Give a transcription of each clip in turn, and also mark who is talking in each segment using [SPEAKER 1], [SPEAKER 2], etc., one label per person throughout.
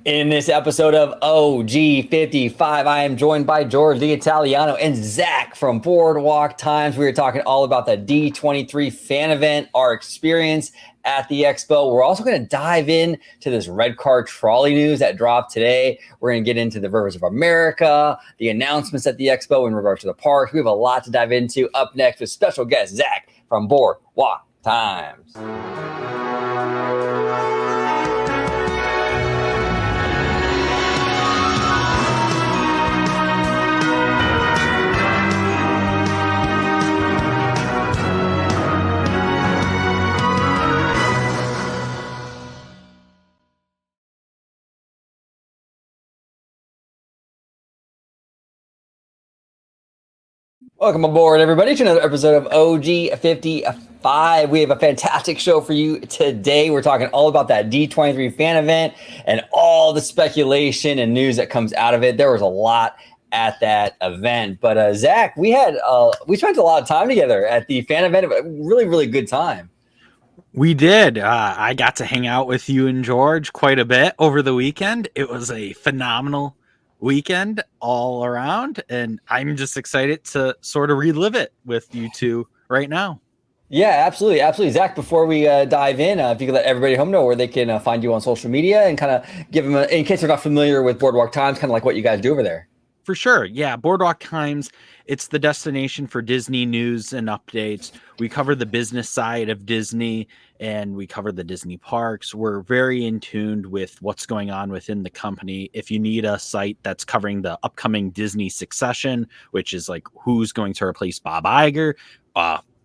[SPEAKER 1] In this episode of OG55, I am joined by George the Italiano and Zach from Boardwalk Times. We are talking all about the D23 fan event, our experience at the expo. We're also going to dive in to this Red Car Trolley news that dropped today. We're going to get into the Rivers of America, the announcements at the expo in regards to the park. We have a lot to dive into. Up next with special guest Zach from Boardwalk Times. Welcome aboard, everybody, to another episode of OG55. We have a fantastic show for you today. We're talking all about that D23 fan event and all the speculation and news that comes out of it. There was a lot at that event. But Zach, we spent a lot of time together at the fan event. A really, really good time.
[SPEAKER 2] We did. I got to hang out with you and George quite a bit over the weekend. It was a phenomenal weekend all around, and I'm just excited to sort of relive it with you two right now.
[SPEAKER 1] Yeah, absolutely. Zach, before we dive in, if you could let everybody at home know where they can find you on social media and kind of give them, in case they're not familiar with Boardwalk Times, kind of like what you guys do over there.
[SPEAKER 2] For sure. Yeah. Boardwalk Times. It's the destination for Disney news and updates. We cover the business side of Disney and we cover the Disney parks. We're very in tune with what's going on within the company. If you need a site that's covering the upcoming Disney succession, which is like who's going to replace Bob Iger,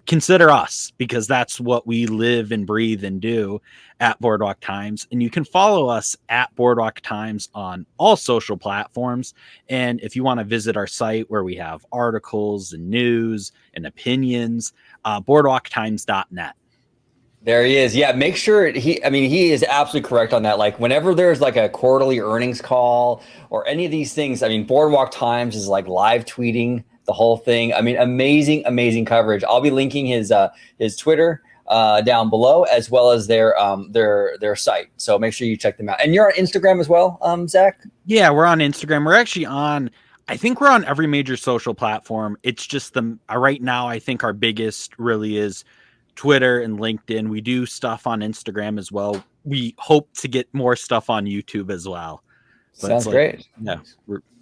[SPEAKER 2] consider us, because that's what we live and breathe and do at Boardwalk Times. And you can follow us at Boardwalk Times on all social platforms. And if you want to visit our site where we have articles and news and opinions, boardwalktimes.net.
[SPEAKER 1] There he is. Yeah, make sure he is absolutely correct on that. Like whenever there's like a quarterly earnings call or any of these things, Boardwalk Times is like live tweeting the whole thing. Amazing coverage. I'll be linking his Twitter down below, as well as their site. So make sure you check them out. And you're on Instagram as well, Zach?
[SPEAKER 2] Yeah, we're on Instagram. We're actually I think we're on every major social platform. It's just right now, I think our biggest really is Twitter and LinkedIn. We do stuff on Instagram as well. We hope to get more stuff on YouTube as well.
[SPEAKER 1] Sounds great.
[SPEAKER 2] Yeah.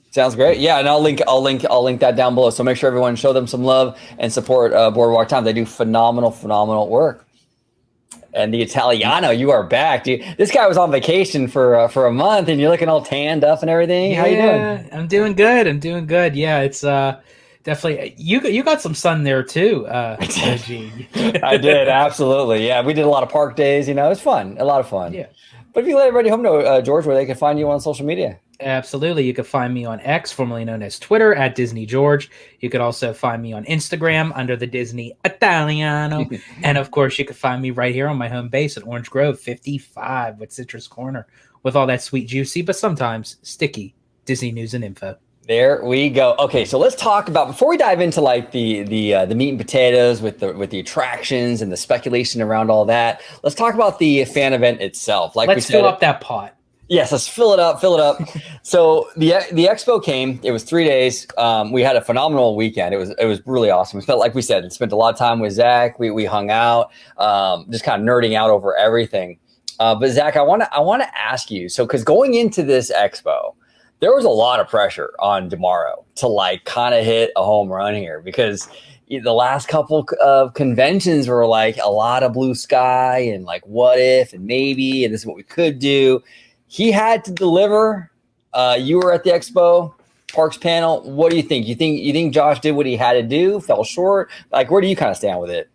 [SPEAKER 1] Sounds great. Yeah, and I'll link that down below. So make sure everyone show them some love and support Boardwalk Time. They do phenomenal work. And the Italiano, you are back, dude. This guy was on vacation for a month, and you're looking all tanned up and everything.
[SPEAKER 3] Yeah,
[SPEAKER 1] how you doing?
[SPEAKER 3] I'm doing good. Yeah, it's definitely you got some sun there too.
[SPEAKER 1] I did, absolutely. Yeah, we did a lot of park days. It was fun, a lot of fun.
[SPEAKER 3] Yeah.
[SPEAKER 1] But if you let everybody home know, George, where they can find you on social media.
[SPEAKER 3] Absolutely. You can find me on X, formerly known as Twitter, at Disney George. You could also find me on Instagram under the Disney Italiano. And of course, you can find me right here on my home base at Orange Grove 55 with Citrus Corner with all that sweet, juicy, but sometimes sticky Disney news and info.
[SPEAKER 1] There we go. Okay, so let's talk about, before we dive into like the meat and potatoes with the attractions and the speculation around all that, let's talk about the fan event itself.
[SPEAKER 3] Let's fill up that pot.
[SPEAKER 1] Yes, let's fill it up. So the expo came. It was 3 days. We had a phenomenal weekend. It was really awesome. Like we said, spent a lot of time with Zach. We hung out, just kind of nerding out over everything. But Zach, I want to ask you. So, because going into this expo, there was a lot of pressure on Tomorrow to like kind of hit a home run here, because the last couple of conventions were like a lot of blue sky and like what if and maybe, and this is what we could do. He had to deliver. You were at the expo parks panel. What do you think? You think Josh did what he had to do? Fell short? Like, where do you kind of stand with it?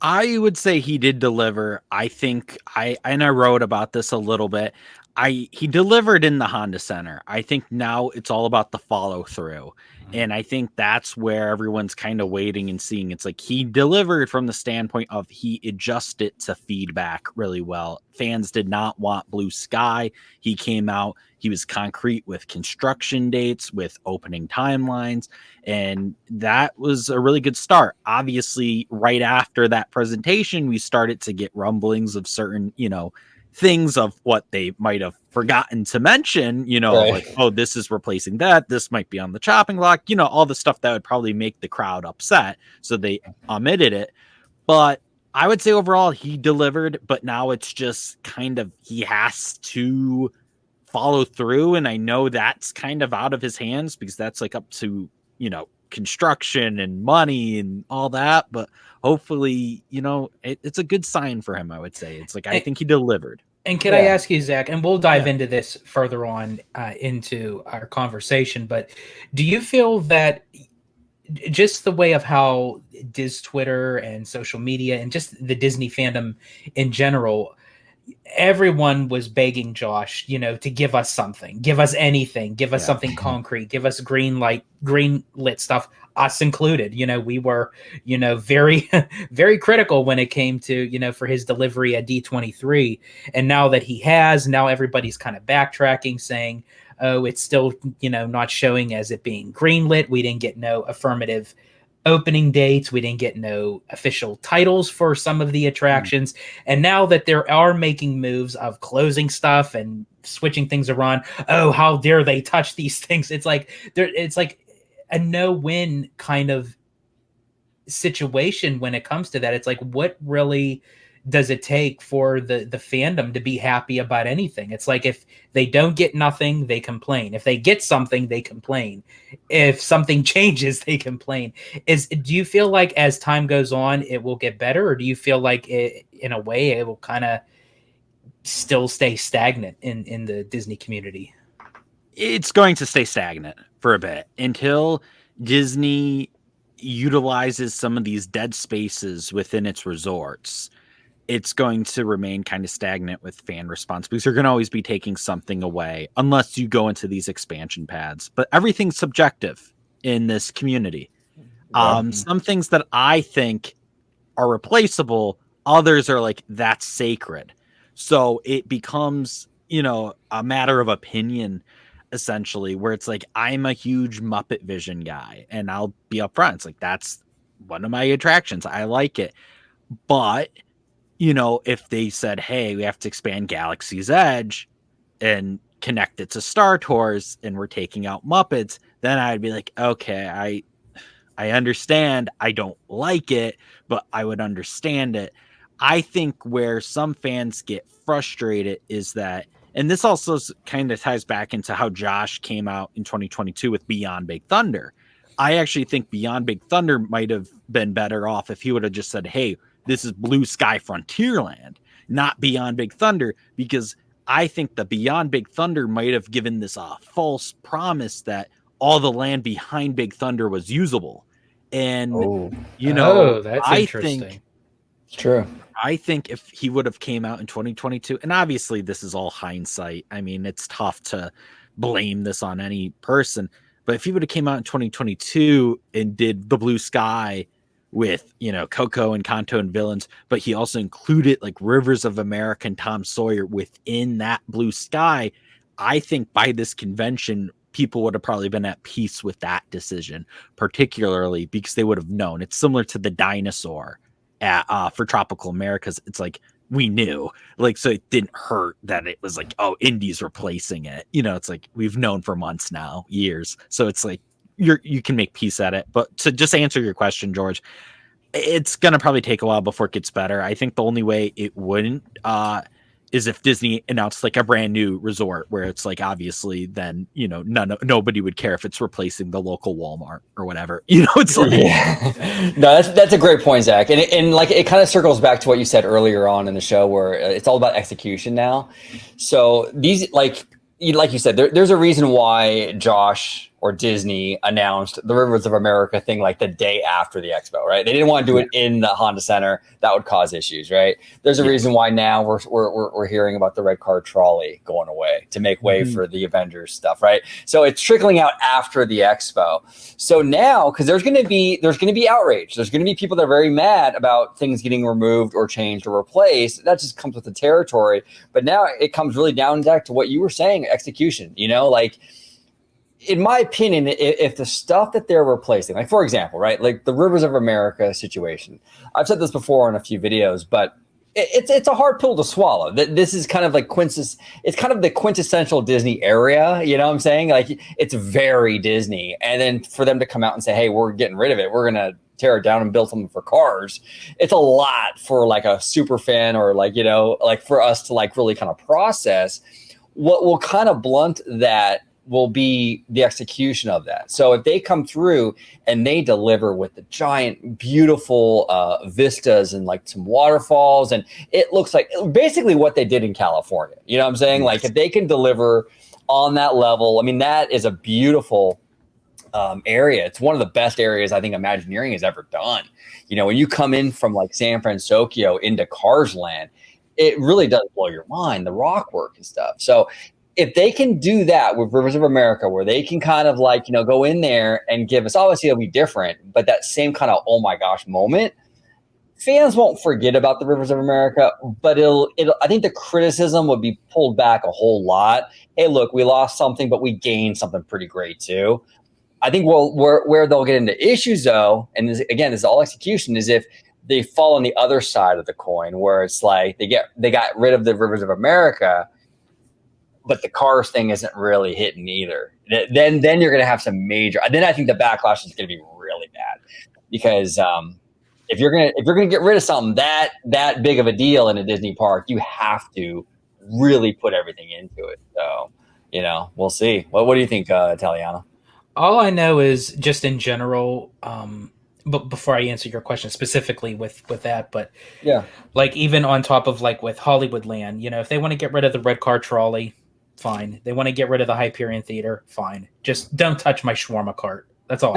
[SPEAKER 2] I would say he did deliver. I think I wrote about this a little bit. He delivered in the Honda Center. I think now it's all about the follow through. And I think that's where everyone's kind of waiting and seeing. It's like he delivered from the standpoint of he adjusted to feedback really well. Fans did not want blue sky. He came out, he was concrete with construction dates, with opening timelines, and that was a really good start. Obviously, right after that presentation, we started to get rumblings of certain, things of what they might have forgotten to mention,
[SPEAKER 1] Right.
[SPEAKER 2] like, oh, this is replacing that. This might be on the chopping block, all the stuff that would probably make the crowd upset. So they omitted it. But I would say overall he delivered, but now it's just kind of, he has to follow through. And I know that's kind of out of his hands because that's like up to, construction and money and all that. But hopefully, it's a good sign for him. I would say it's like, I think he delivered.
[SPEAKER 3] And can I ask you, Zach, and we'll dive into this further on into our conversation, but do you feel that just the way of how Twitter and social media and just the Disney fandom in general, everyone was begging Josh, to give us something, give us anything, give us something concrete, give us green lit stuff, us included. We were, very, very critical when it came to, for his delivery at D23. And now that now everybody's kind of backtracking, saying, oh, it's still, not showing as it being greenlit. We didn't get no affirmative opening dates. We didn't get no official titles for some of the attractions. And now that there are making moves of closing stuff and switching things around, oh, how dare they touch these things? It's like a no-win kind of situation when it comes to that. It's like, what really does it take for the fandom to be happy about anything? It's like, if they don't get nothing, they complain. If they get something, they complain. If something changes, they complain. Do you feel like as time goes on, it will get better? Or do you feel like in a way it will kind of still stay stagnant in the Disney community?
[SPEAKER 2] It's going to stay stagnant for a bit until Disney utilizes some of these dead spaces within its resorts. It's going to remain kind of stagnant with fan response because you're going to always be taking something away unless you go into these expansion pads. But everything's subjective in this community. Some things that I think are replaceable, others are like, that's sacred. So it becomes, a matter of opinion, essentially, where it's like, I'm a huge Muppet Vision guy and I'll be upfront. It's like, that's one of my attractions. I like it. But if they said, hey, we have to expand Galaxy's Edge and connect it to Star Tours and we're taking out Muppets, then I'd be like, okay, I understand. I don't like it, but I would understand it. I think where some fans get frustrated is that, and this also kind of ties back into how Josh came out in 2022 with Beyond Big Thunder. I actually think Beyond Big Thunder might have been better off if he would have just said, hey, this is Blue Sky Frontierland, not Beyond Big Thunder, because I think the Beyond Big Thunder might have given this a false promise that all the land behind Big Thunder was usable. And,
[SPEAKER 3] that's
[SPEAKER 2] I
[SPEAKER 3] interesting.
[SPEAKER 2] think
[SPEAKER 1] It's true.
[SPEAKER 2] I think if he would have came out in 2022, and obviously this is all hindsight. I mean, it's tough to blame this on any person, but if he would have came out in 2022 and did the Blue Sky with, Coco and Kanto and Villains, but he also included like Rivers of America and Tom Sawyer within that Blue Sky, I think by this convention, people would have probably been at peace with that decision, particularly because they would have known. It's similar to the dinosaur for Tropical Americas. It's like, we knew, like, so it didn't hurt that it was like, oh, Indy's replacing it. It's like, we've known for months now, years. So it's like, you can make peace at it. But to just answer your question, George, it's going to probably take a while before it gets better. I think the only way it wouldn't is if Disney announced like a brand new resort where it's like, obviously then, nobody would care if it's replacing the local Walmart or whatever. It's like,
[SPEAKER 1] No, that's a great point, Zach. And like, it kind of circles back to what you said earlier on in the show where it's all about execution now. So these, like you said, there's a reason why Josh or Disney announced the Rivers of America thing like the day after the expo, right? They didn't want to do it in the Honda Center. That would cause issues, right? There's a reason why now we're hearing about the Red Car Trolley going away to make way for the Avengers stuff, right? So it's trickling out after the expo. So now, because there's going to be outrage. There's going to be people that are very mad about things getting removed or changed or replaced. That just comes with the territory. But now it comes really down back to what you were saying, execution. Like, in my opinion, if the stuff that they're replacing, like, for example, right, like the Rivers of America situation, I've said this before in a few videos, but it's a hard pill to swallow. This is kind of like it's kind of the quintessential Disney area. You know what I'm saying? Like it's very Disney. And then for them to come out and say, hey, we're getting rid of it. We're going to tear it down and build something for cars. It's a lot for like a super fan or like, like for us to like really kind of process. What will kind of blunt that will be the execution of that. So if they come through and they deliver with the giant, beautiful vistas and like some waterfalls, and it looks like basically what they did in California. You know what I'm saying? Yes. Like if they can deliver on that level, I mean, that is a beautiful area. It's one of the best areas I think Imagineering has ever done. When you come in from like San Francisco into Cars Land, it really does blow your mind, the rock work and stuff. So if they can do that with Rivers of America, where they can kind of like, go in there and give us, obviously it'll be different, but that same kind of, oh my gosh moment, fans won't forget about the Rivers of America, but I think the criticism would be pulled back a whole lot. Hey, look, we lost something, but we gained something pretty great too. I think where they'll get into issues though, and this is all execution, is if they fall on the other side of the coin, where it's like they got rid of the Rivers of America, but the Cars thing isn't really hitting either. Then you're going to have some major. Then I think the backlash is going to be really bad, because if you're going to get rid of something that big of a deal in a Disney park, you have to really put everything into it. So we'll see. What do you think, Taliana?
[SPEAKER 3] All I know is just in general. But before I answer your question specifically with that, but
[SPEAKER 1] yeah,
[SPEAKER 3] like even on top of like with Hollywoodland, if they want to get rid of the Red Car Trolley, fine. They want to get rid of the Hyperion Theater, fine. Just don't touch my shawarma cart. That's all.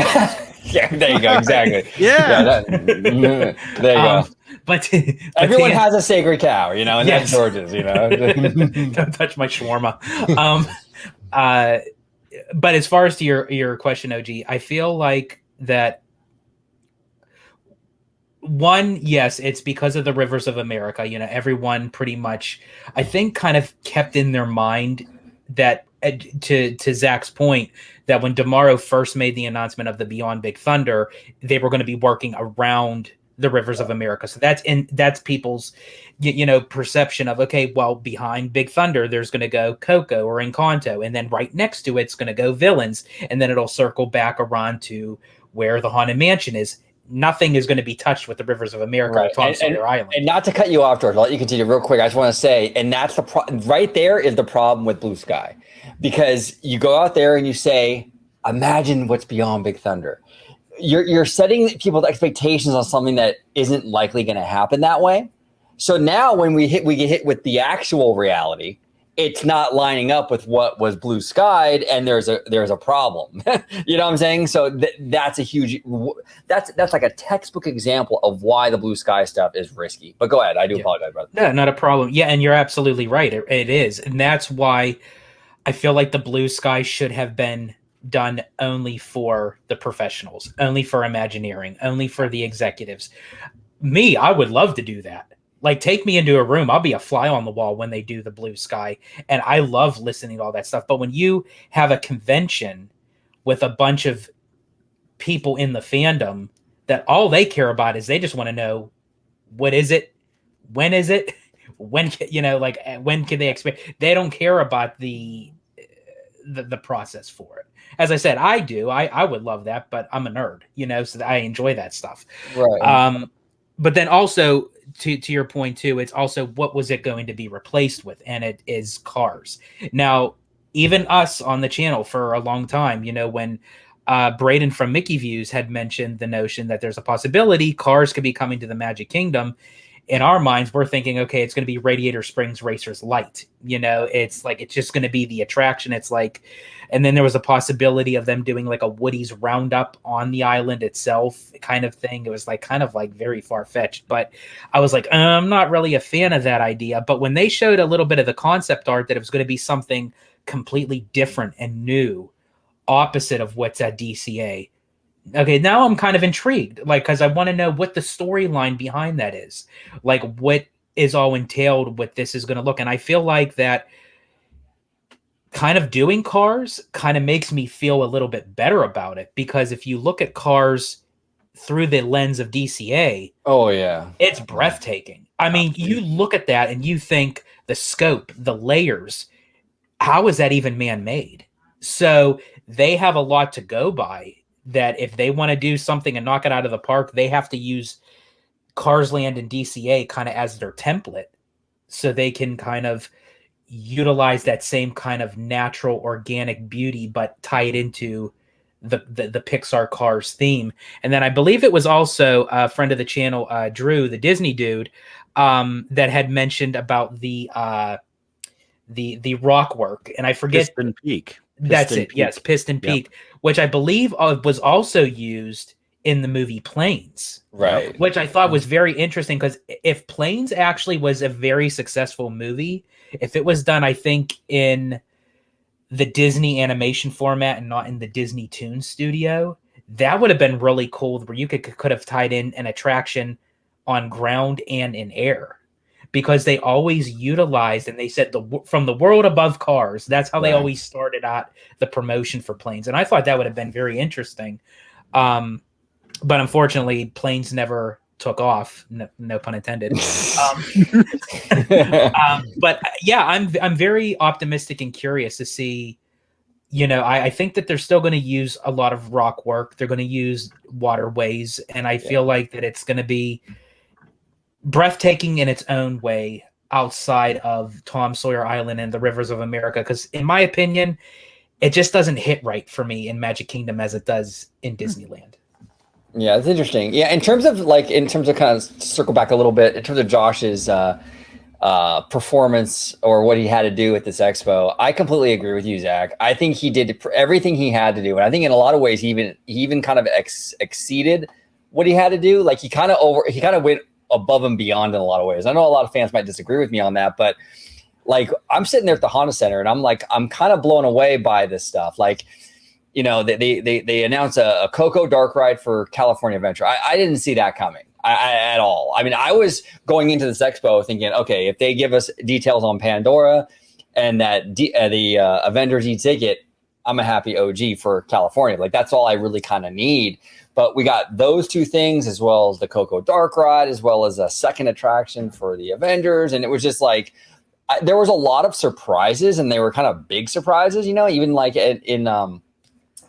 [SPEAKER 1] Yeah, there you go. Exactly.
[SPEAKER 2] Yeah.
[SPEAKER 1] There you go.
[SPEAKER 3] But
[SPEAKER 1] everyone has a sacred cow, and yes. That's George's.
[SPEAKER 3] Don't touch my shawarma. But as far as to your question, OG, I feel like that. One, yes, it's because of the Rivers of America. Everyone pretty much, I think, kind of kept in their mind that, to Zach's point, that when DeMauro first made the announcement of the Beyond Big Thunder, they were going to be working around the Rivers of America. So that's people's, perception of, okay, well, behind Big Thunder, there's going to go Coco or Encanto, and then right next to it's going to go Villains, and then it'll circle back around to where the Haunted Mansion is. Nothing is going to be touched with the Rivers of America or Tom Sawyer Island. And
[SPEAKER 1] not to cut you off, George, I'll let you continue real quick. I just want to say, and that's right there is the problem with Blue Sky, because you go out there and you say, imagine what's beyond Big Thunder. You're setting people's expectations on something that isn't likely going to happen that way. So now when we get hit with the actual reality, it's not lining up with what was blue skied, and there's a problem. You know what I'm saying? So that's a huge, that's like a textbook example of why the blue sky stuff is risky. But go ahead. I do apologize about that.
[SPEAKER 3] No, not a problem. Yeah, and you're absolutely right. It is. And that's why I feel like the blue sky should have been done only for the professionals, only for Imagineering, only for the executives. I would love to do that. Like, take me into a room. I'll be a fly on the wall when they do the blue sky. And I love listening to all that stuff. But when you have a convention with a bunch of people in the fandom that all they care about is they just want to know, what is it? When is it? When can they expect? They don't care about the process for it. As I said, I do. I would love that, but I'm a nerd, so I enjoy that stuff.
[SPEAKER 1] Right.
[SPEAKER 3] But then also, to your point too, it's also what was it going to be replaced with, and it is cars. Now, even us on the channel for a long time, when Braden from Mickey Views had mentioned the notion that there's a possibility cars could be coming to the Magic Kingdom, in our minds, we're thinking, okay, it's going to be Radiator Springs Racers Light. It's like, it's just going to be the attraction. It's like, and then there was a possibility of them doing like a Woody's Roundup on the island itself kind of thing. It was kind of very far-fetched, but I was like, I'm not really a fan of that idea. But when they showed a little bit of the concept art that it was going to be something completely different and new, opposite of what's at DCA, okay, now I'm kind of intrigued, because I want to know what the storyline behind that is, what is all entailed, what this is going to look. And I feel like that kind of doing Cars kind of makes me feel a little bit better about it, because if you look at Cars through the lens of DCA,
[SPEAKER 1] Oh yeah,
[SPEAKER 3] it's breathtaking. I mean, you look at that and you think the scope, the layers, how is that even man-made? So they have a lot to go by, that if they want to do something and knock it out of the park, they have to use Cars Land and DCA kind of as their template, so they can kind of utilize that same kind of natural organic beauty, but tie it into the Pixar Cars theme. And then I believe it was also a friend of the channel, Drew, the Disney dude, that had mentioned about the rock work, and I forget.
[SPEAKER 2] Piston Peak.
[SPEAKER 3] That's it. Yes, Piston Peak, which I believe was also used in the movie Planes,
[SPEAKER 1] right?
[SPEAKER 3] Which I thought was very interesting, because if Planes actually was a very successful movie, if it was done, I think, in the Disney animation format and not in the Disney Toon Studio, that would have been really cool, where you could have tied in an attraction on ground and in air, because they always utilized, and they said from the world above cars, that's how they always started out the promotion for Planes. And I thought that would have been very interesting. But unfortunately, Planes never took off. No pun intended. But yeah, I'm very optimistic and curious to see. I think that they're still going to use a lot of rock work. They're going to use waterways, and I feel like that it's going to be breathtaking in its own way outside of Tom Sawyer Island and the Rivers of America. Because in my opinion, it just doesn't hit right for me in Magic Kingdom as it does in Disneyland.
[SPEAKER 1] Yeah, it's interesting. Yeah, in terms of kind of circle back a little bit, in terms of Josh's performance or what he had to do at this expo, I completely agree with you, Zach. I think he did everything he had to do, and I think in a lot of ways he even kind of exceeded what he had to do. Like he kind of went above and beyond in a lot of ways. I know a lot of fans might disagree with me on that, but like I'm sitting there at the Honda Center and I'm kind of blown away by this stuff. Like, they announced a Coco dark ride for California Adventure. I didn't see that coming at all. I mean, I was going into this expo thinking, okay, if they give us details on Pandora and that the Avengers e-ticket, I'm a happy OG for California. Like that's all I really kind of need. But we got those two things, as well as the Coco dark ride, as well as a second attraction for the Avengers. And it was just like, there was a lot of surprises, and they were kind of big surprises, even like in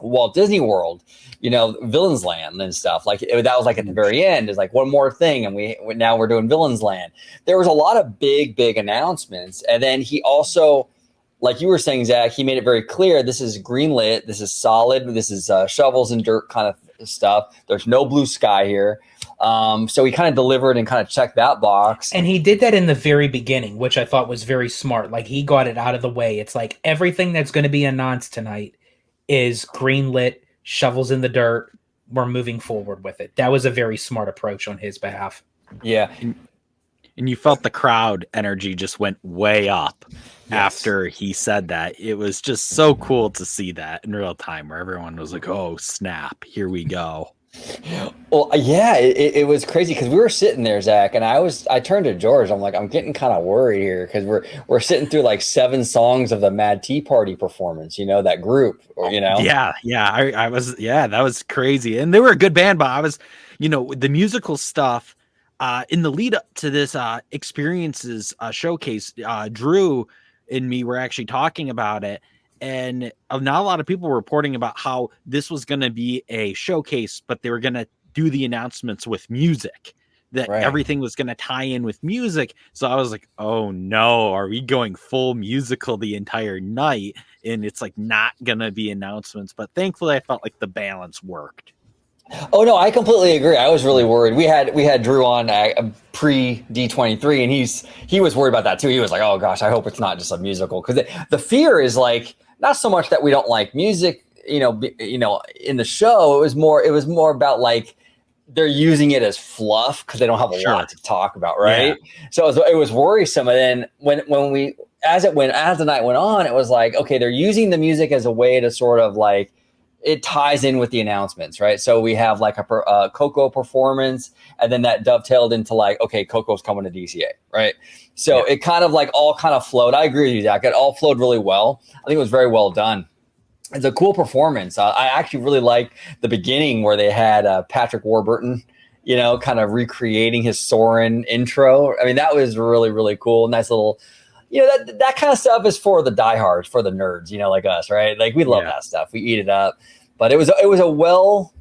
[SPEAKER 1] Walt Disney World, Villains Land and stuff. Like that was like at the very end, is like one more thing, and now we're doing Villains Land. There was a lot of big announcements, and then he also, like you were saying, Zach, he made it very clear this is greenlit, this is solid, this is shovels and dirt kind of stuff. There's no blue sky here. So he kind of delivered and kind of checked that box.
[SPEAKER 3] And he did that in the very beginning, which I thought was very smart. Like he got it out of the way. It's like everything that's going to be announced tonight is greenlit, shovels in the dirt. We're moving forward with it. That was a very smart approach on his behalf.
[SPEAKER 1] Yeah.
[SPEAKER 2] And you felt the crowd energy just went way up after he said that. It was just so cool to see that in real time, where everyone was like, oh, snap, here we go.
[SPEAKER 1] Well, yeah, it was crazy because we were sitting there, Zach, and I turned to George. I'm like, I'm getting kind of worried here because we're sitting through like 7 songs of the Mad Tea Party performance, that group,
[SPEAKER 2] Yeah, I was, that was crazy, and they were a good band, but I was, the musical stuff in the lead up to this experiences showcase. Drew and me were actually talking about it. And not a lot of people were reporting about how this was going to be a showcase, but they were going to do the announcements with music, that everything was going to tie in with music. So I was like, oh no, are we going full musical the entire night? And it's like not going to be announcements. But thankfully, I felt like the balance worked.
[SPEAKER 1] Oh no, I completely agree. I was really worried. We had Drew on pre D23, and he was worried about that too. He was like, oh gosh, I hope it's not just a musical, because the fear is like, not so much that we don't like music, in the show. It was more about like they're using it as fluff because they don't have a lot to talk about, right? Yeah. So it was worrisome. And then when as the night went on, it was like, okay, they're using the music as a way to sort of like, it ties in with the announcements, right? So we have like a Coco performance, and then that dovetailed into like, okay, Coco's coming to DCA, right? So it kind of like all kind of flowed. I agree with you, Zach. It all flowed really well. I think it was very well done. it's a cool performance. I actually really like the beginning where they had Patrick Warburton, kind of recreating his Soren intro. I mean, that was really, really cool. Nice little, that kind of stuff is for the diehards, for the nerds, like us, right? Like we love that stuff. We eat it up. But it was a well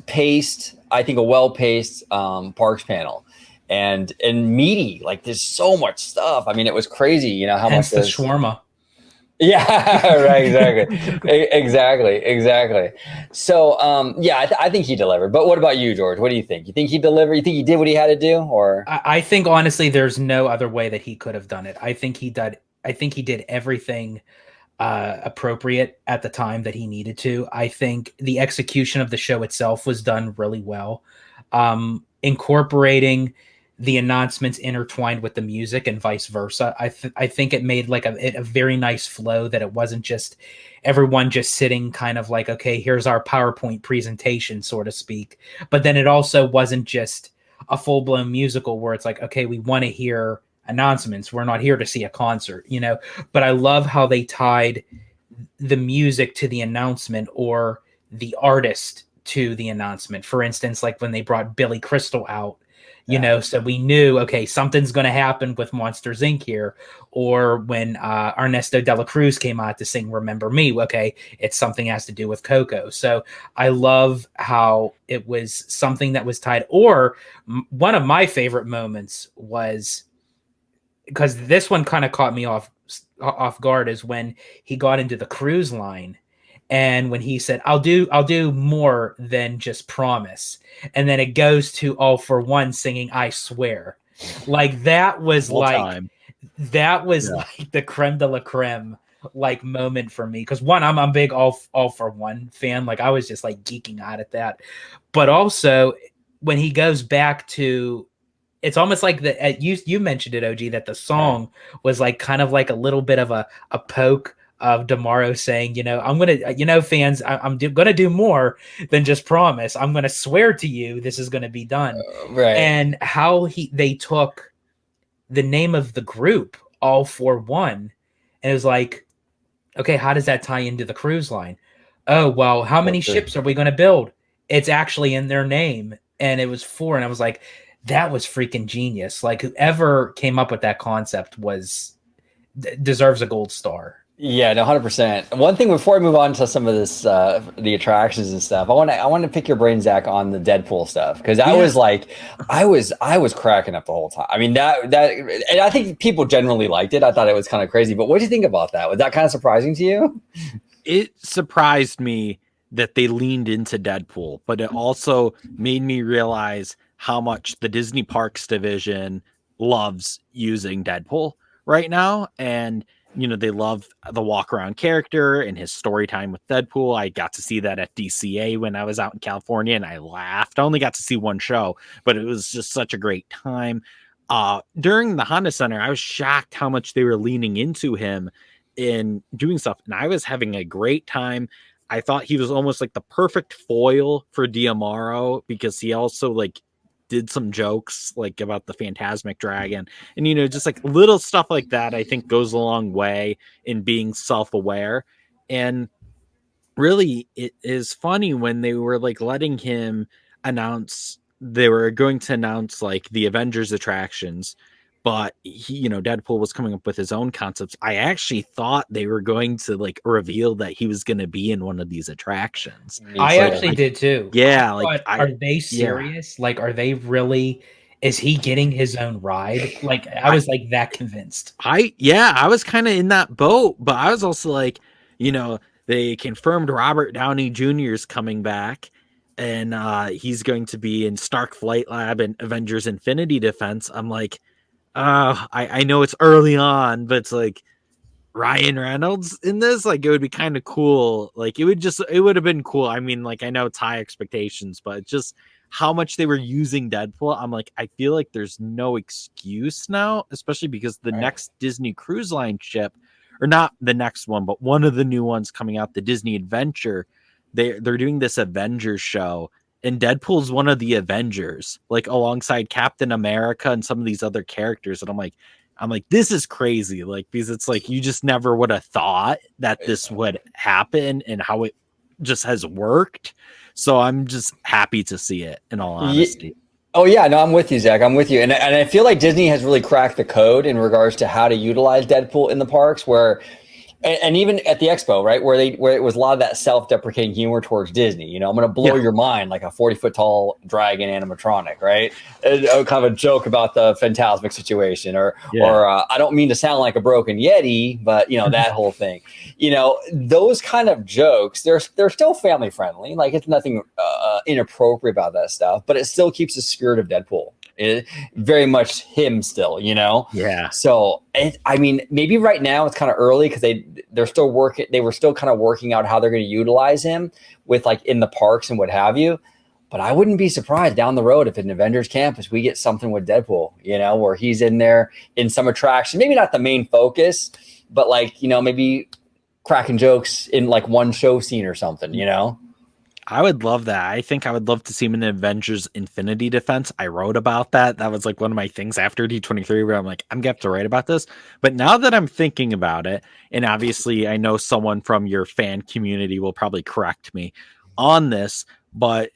[SPEAKER 1] paced, I think a well paced Parks panel. And meaty, like there's so much stuff. I mean, it was crazy, how
[SPEAKER 3] Hence
[SPEAKER 1] much
[SPEAKER 3] the shawarma.
[SPEAKER 1] Yeah, right. Exactly. So, I think he delivered. But what about you, George? What do you think? You think he delivered? You think he did what he had to do, or?
[SPEAKER 3] I think honestly, there's no other way that he could have done it. I think he did everything appropriate at the time that he needed to. I think the execution of the show itself was done really well, incorporating the announcements intertwined with the music and vice versa. I think it made like a very nice flow, that it wasn't just everyone just sitting kind of like, okay, here's our PowerPoint presentation, so to speak. But then it also wasn't just a full-blown musical where it's like, okay, we want to hear announcements. We're not here to see a concert, But I love how they tied the music to the announcement, or the artist to the announcement. For instance, like when they brought Billy Crystal out, so we knew, okay, something's going to happen with Monsters Inc. here. Or when Ernesto de la Cruz came out to sing Remember Me, okay, it's something has to do with Coco. So I love how it was something that was tied. Or one of my favorite moments was, because this one kind of caught me off guard, is when he got into the cruise line. And when he said, I'll do more than just promise. And then it goes to All for One singing I Swear. Like that was like the creme de la creme like moment for me. Because one, I'm a big All for One fan. Like I was just like geeking out at that. But also when he goes back to, it's almost like you mentioned it, OG, that the song was like kind of like a little bit of a poke of DeMauro saying, I'm going to, fans, I'm going to do more than just promise. I'm going to swear to you this is going to be done.
[SPEAKER 1] Right.
[SPEAKER 3] And how they took the name of the group, All for One, and it was like, okay, how does that tie into the cruise line? Oh, well, how many ships are we going to build? It's actually in their name. And it was 4. And I was like, that was freaking genius. Like whoever came up with that concept deserves a gold star.
[SPEAKER 1] Yeah, no, 100%. One thing before I move on to some of this, the attractions and stuff, I want to pick your brain, Zach, on the Deadpool stuff, because I was like, I was cracking up the whole time. I mean that, and I think people generally liked it. I thought it was kind of crazy, but what do you think about that? Was that kind of surprising to you?
[SPEAKER 2] It surprised me that they leaned into Deadpool, but it also made me realize how much the Disney Parks division loves using Deadpool right now, and they love the walk around character and his story time with Deadpool. I got to see that at DCA when I was out in California, and I laughed. I only got to see one show, but it was just such a great time. During the Honda Center, I was shocked how much they were leaning into him in doing stuff, and I was having a great time. I thought he was almost like the perfect foil for DeMauro, because he also like did some jokes like about the Phantasmic Dragon, and just like little stuff like that, I think goes a long way in being self-aware. And really, it is funny when they were like letting him announce, they were going to announce like the Avengers attractions, but he, Deadpool was coming up with his own concepts. I actually thought they were going to like reveal that he was going to be in one of these attractions.
[SPEAKER 3] I actually did too.
[SPEAKER 2] Yeah.
[SPEAKER 3] Are they serious? Yeah. Like, are they really, is he getting his own ride? Like, I was like that convinced.
[SPEAKER 2] I was kind of in that boat, but I was also like, they confirmed Robert Downey Jr. is coming back, and he's going to be in Stark Flight Lab and Avengers Infinity Defense. I'm like, I know it's early on, but it's like Ryan Reynolds in this, like it would be kind of cool. Like it would have been cool. I mean, like I know it's high expectations, but just how much they were using Deadpool, I'm like, I feel like there's no excuse now, especially because the next Disney Cruise Line ship, or not the next one, but one of the new ones coming out, the Disney Adventure, they're doing this Avengers show. And Deadpool's one of the Avengers, like alongside Captain America and some of these other characters. And I'm like, I'm like, this is crazy. Like, because it's like, you just never would have thought that this would happen and how it just has worked. So I'm just happy to see it, in all honesty.
[SPEAKER 1] Oh yeah, no, I'm with you, Zach. I'm with you, and I feel like Disney has really cracked the code in regards to how to utilize Deadpool in the parks, where. And even at the expo, right, where it was a lot of that self-deprecating humor towards Disney. You know, I'm going to blow your mind like a 40-foot tall dragon animatronic, right? And, kind of a joke about the Phantasmic situation, or I don't mean to sound like a broken Yeti, but you know that whole thing. You know, those kind of jokes, they're still family friendly. Like it's nothing inappropriate about that stuff, but it still keeps the spirit of Deadpool. It, very much him still, you know?
[SPEAKER 2] Yeah.
[SPEAKER 1] So, I mean, maybe right now it's kind of early because they're still working. They were still kind of working out how they're going to utilize him with like in the parks and what have you. But I wouldn't be surprised down the road if in Avengers Campus we get something with Deadpool, you know, where he's in there in some attraction, maybe not the main focus, but like, you know, maybe cracking jokes in like one show scene or something, you know?
[SPEAKER 2] I would love that. I think I would love to see him in the Avengers Infinity Defense. I wrote about that. That was like one of my things after D23 where I'm like, I'm going to have to write about this. But now that I'm thinking about it, and obviously I know someone from your fan community will probably correct me on this, but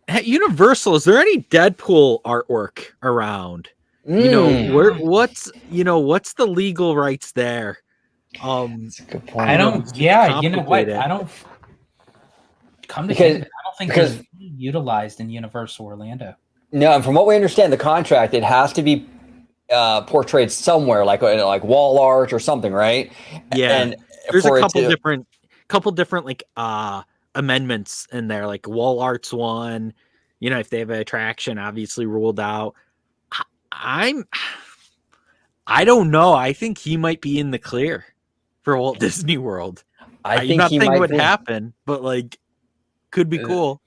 [SPEAKER 2] at Universal, is there any Deadpool artwork around? You know, what's the legal rights there?
[SPEAKER 1] That's a good point.
[SPEAKER 3] I don't, you know what? I don't. Come to think of it, I don't think it's utilized in Universal Orlando.
[SPEAKER 1] No, and from what we understand, the contract, it has to be portrayed somewhere, like wall art or something, right?
[SPEAKER 2] Yeah, and there's a couple different like amendments in there, like wall art's one. You know, if they have an attraction, obviously ruled out. I don't know. I think he might be in the clear for Walt Disney World. I think nothing would happen, but like. Could be cool.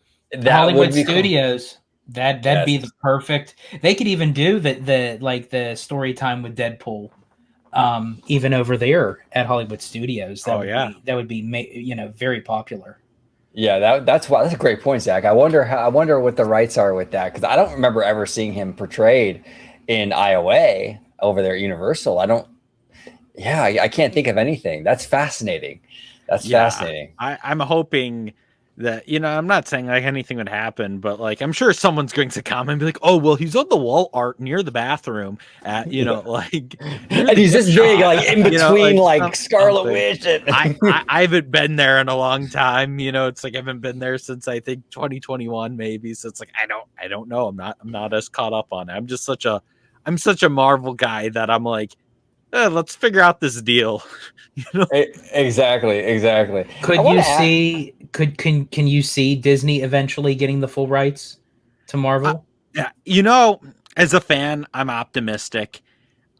[SPEAKER 3] Hollywood Studios. Cool. That'd be the perfect. They could even do the story time with Deadpool, even over there at Hollywood Studios. That would be very popular.
[SPEAKER 1] Yeah, that's a great point, Zach. I wonder what the rights are with that, because I don't remember ever seeing him portrayed in IOA over there at Universal. I can't think of anything. That's fascinating. Fascinating.
[SPEAKER 2] I'm hoping that, you know, I'm not saying like anything would happen, but like I'm sure someone's going to comment and be like, oh well, he's on the wall art near the bathroom at, you know, like,
[SPEAKER 1] and he's this big, like in between, you know, like Scarlet Witch. And
[SPEAKER 2] I haven't been there in a long time, you know. It's like I haven't been there since I think 2021 maybe. So it's like I don't know. I'm not as caught up on it. I'm such a Marvel guy that I'm like, let's figure out this deal. You know?
[SPEAKER 1] Exactly.
[SPEAKER 3] Can you see Disney eventually getting the full rights to Marvel?
[SPEAKER 2] Yeah, you know, as a fan, I'm optimistic.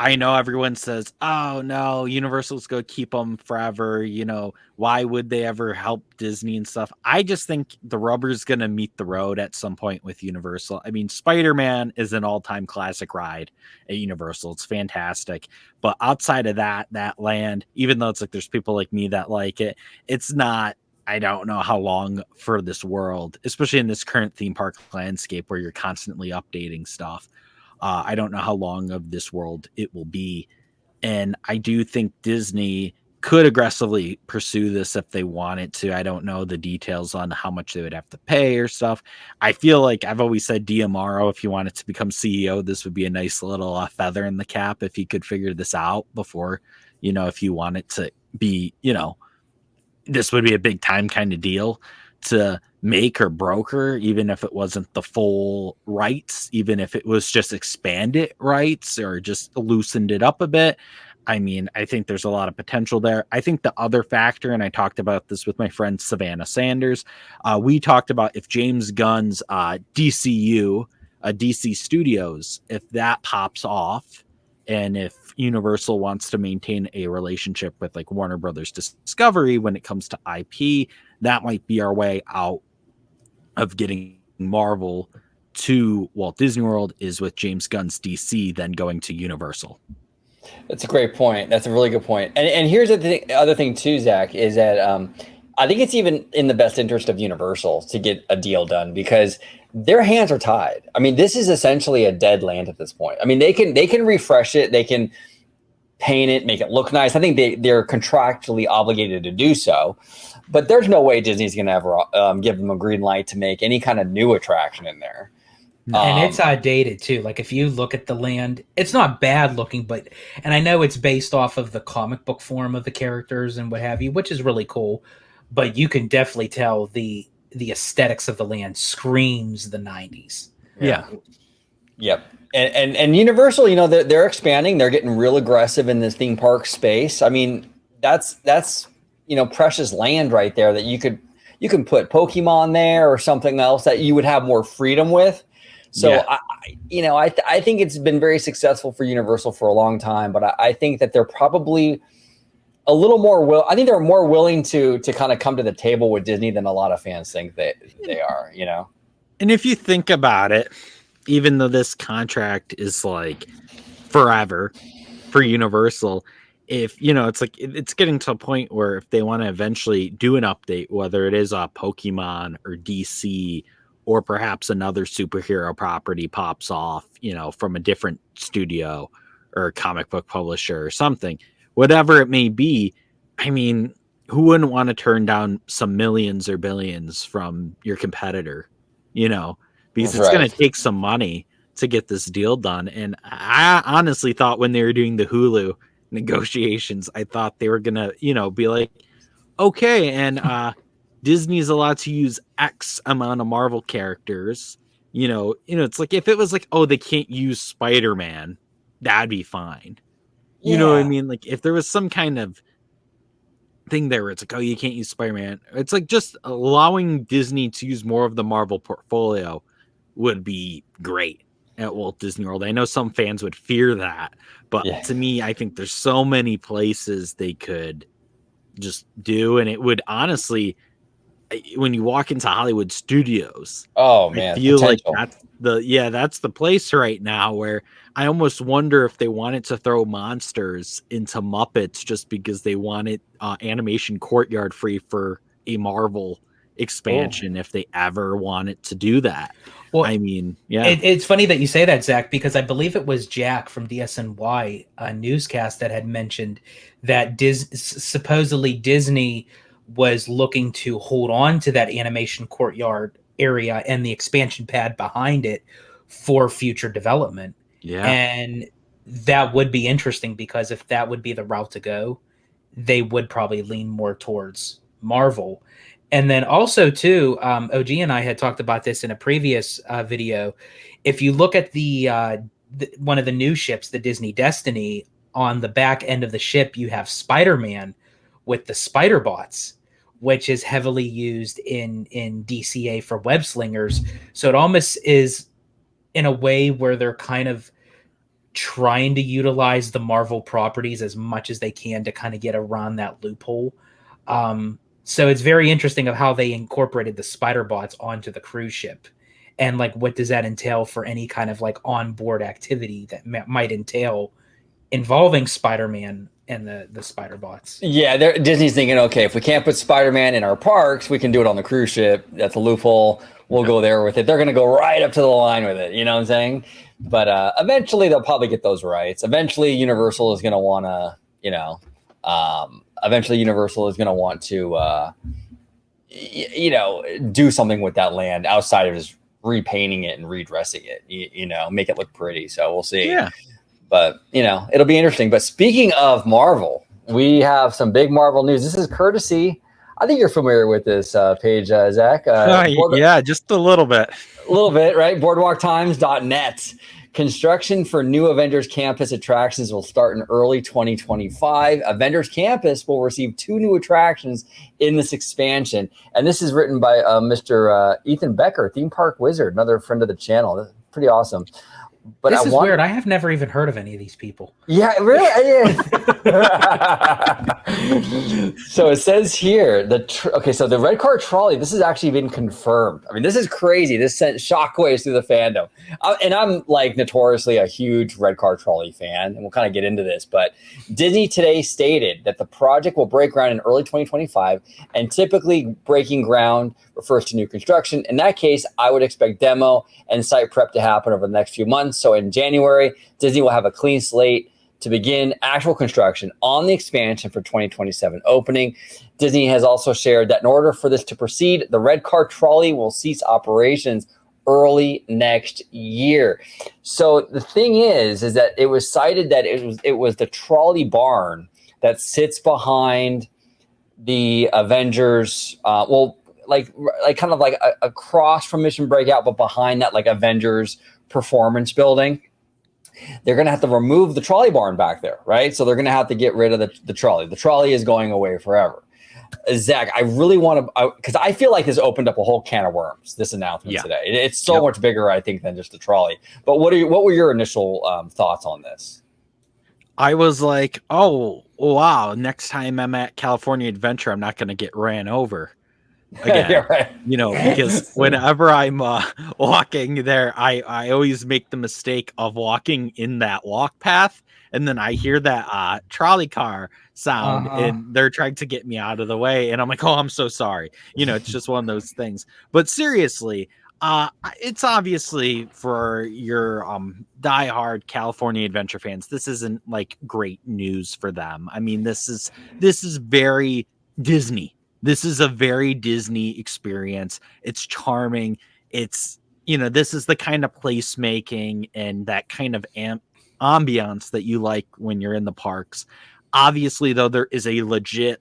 [SPEAKER 2] I know everyone says, oh no, Universal's going to keep them forever. You know, why would they ever help Disney and stuff? I just think the rubber's going to meet the road at some point with Universal. I mean, Spider-Man is an all-time classic ride at Universal. It's fantastic. But outside of that land, even though it's like there's people like me that like it, it's not, I don't know how long for this world, especially in this current theme park landscape where you're constantly updating stuff. I don't know how long of this world it will be. And I do think Disney could aggressively pursue this if they wanted to. I don't know the details on how much they would have to pay or stuff. I feel like I've always said Diamaro, if you wanted to become CEO, this would be a nice little feather in the cap if he could figure this out before, you know, if you wanted to be, you know, this would be a big time kind of deal to make or broker, even if it wasn't the full rights, even if it was just expanded rights or just loosened it up a bit. I mean, I think there's a lot of potential there. I think the other factor, and I talked about this with my friend Savannah Sanders, we talked about if James Gunn's DC Studios, if that pops off, and if Universal wants to maintain a relationship with like Warner Brothers Discovery when it comes to IP, that might be our way out of getting Marvel to Walt Disney World, is with James Gunn's DC then going to Universal.
[SPEAKER 1] That's a great point. That's a really good point. And here's the other thing too, Zach, is that I think it's even in the best interest of Universal to get a deal done, because their hands are tied. I mean, this is essentially a dead land at this point. I mean, they can refresh it. They can, paint it, make it look nice. I think they're contractually obligated to do so. But there's no way Disney's going to ever give them a green light to make any kind of new attraction in there.
[SPEAKER 3] And it's outdated too. Like if you look at the land, it's not bad looking, and I know it's based off of the comic book form of the characters and what have you, which is really cool. But you can definitely tell the aesthetics of the land screams the 90s.
[SPEAKER 2] Yeah.
[SPEAKER 1] Yep. And Universal, you know, they're expanding. They're getting real aggressive in this theme park space. I mean, that's you know, precious land right there that you can put Pokemon there or something else that you would have more freedom with. So,
[SPEAKER 2] Yeah.
[SPEAKER 1] I think it's been very successful for Universal for a long time, but I think that they're probably a little more I think they're more willing to kind of come to the table with Disney than a lot of fans think that they are, you know?
[SPEAKER 2] And if you think about it, even though this contract is like forever for Universal, if you know, it's like it's getting to a point where if they want to eventually do an update, whether it is a Pokemon or DC or perhaps another superhero property pops off, you know, from a different studio or a comic book publisher or something, whatever it may be, I mean, who wouldn't want to turn down some millions or billions from your competitor, you know, because it's going to take some money to get this deal done. And I honestly thought when they were doing the Hulu negotiations, I thought they were going to, you know, be like, okay, and Disney's allowed to use X amount of Marvel characters. You know, it's like if it was like, oh, they can't use Spider-Man, that'd be fine. You know what I mean? Like if there was some kind of thing there where it's like, oh, you can't use Spider-Man. It's like just allowing Disney to use more of the Marvel portfolio would be great at Walt Disney World. I know some fans would fear that, but to me, I think there's so many places they could just do, and it would honestly, when you walk into Hollywood Studios,
[SPEAKER 1] oh man,
[SPEAKER 2] I feel like that's the place right now where I almost wonder if they wanted to throw Monsters into Muppets just because they wanted Animation Courtyard free for a Marvel expansion if they ever wanted to do that. Well, I mean,
[SPEAKER 3] it's funny that you say that, Zach, because I believe it was Jack from DSNY newscast that had mentioned that supposedly Disney was looking to hold on to that Animation Courtyard area and the expansion pad behind it for future development.
[SPEAKER 2] Yeah.
[SPEAKER 3] And that would be interesting because if that would be the route to go, they would probably lean more towards Marvel. And then also too, OG and I had talked about this in a previous video. If you look at the one of the new ships, the Disney Destiny, on the back end of the ship, you have Spider-Man with the spider bots, which is heavily used in DCA for web slingers. So it almost is in a way where they're kind of trying to utilize the Marvel properties as much as they can to kind of get around that loophole. So it's very interesting of how they incorporated the spider bots onto the cruise ship. And like, what does that entail for any kind of like onboard activity that might entail involving Spider-Man and the spider bots?
[SPEAKER 1] Yeah, Disney's thinking, okay, if we can't put Spider-Man in our parks, we can do it on the cruise ship. That's a loophole. We'll go there with it. They're going to go right up to the line with it. You know what I'm saying? But eventually they'll probably get those rights. Eventually Universal is going to want to, you know, do something with that land outside of just repainting it and redressing it, you know, make it look pretty. So we'll see.
[SPEAKER 2] Yeah.
[SPEAKER 1] But, you know, it'll be interesting. But speaking of Marvel, we have some big Marvel news. This is courtesy. I think you're familiar with this page, Zach.
[SPEAKER 2] Yeah, just a little bit.
[SPEAKER 1] A little bit, right? BoardwalkTimes.net. Construction for new Avengers Campus attractions will start in early 2025. Avengers Campus will receive 2 new attractions in this expansion. And this is written by Mr. Ethan Becker, Theme Park Wizard, another friend of the channel. That's pretty awesome. But
[SPEAKER 3] this is weird. I have never even heard of any of these people.
[SPEAKER 1] Yeah, really? So it says here, so the Red Car Trolley, this has actually been confirmed. I mean, this is crazy. This sent shockwaves through the fandom. And I'm like notoriously a huge Red Car Trolley fan, and we'll kind of get into this. But Disney today stated that the project will break ground in early 2025, and typically breaking ground refers to new construction. In that case, I would expect demo and site prep to happen over the next few months. So in January, Disney will have a clean slate to begin actual construction on the expansion for 2027 opening. Disney has also shared that in order for this to proceed, the Red Car Trolley will cease operations early next year. So the thing is that it was cited that it was the trolley barn that sits behind the Avengers, like kind of like across from Mission Breakout, but behind that like Avengers performance building. They're going to have to remove the trolley barn back there, right? So they're going to have to get rid of the trolley. The trolley is going away forever. Zach, I really want to, because I feel like this opened up a whole can of worms, this announcement today. It's so much bigger, I think, than just the trolley. But what were your initial thoughts on this?
[SPEAKER 2] I was like, oh, wow, next time I'm at California Adventure, I'm not going to get ran over again.
[SPEAKER 1] Yeah, right.
[SPEAKER 2] You know, because whenever I'm walking there, I always make the mistake of walking in that walk path, and then I hear that trolley car sound, and they're trying to get me out of the way, and I'm like, oh, I'm so sorry. You know, it's just one of those things. But seriously, it's obviously for your diehard California Adventure fans, this isn't like great news for them. I mean, this is very Disney. This is a very Disney experience. It's charming. It's, you know, this is the kind of placemaking and that kind of ambiance that you like when you're in the parks. Obviously, though, there is a logistic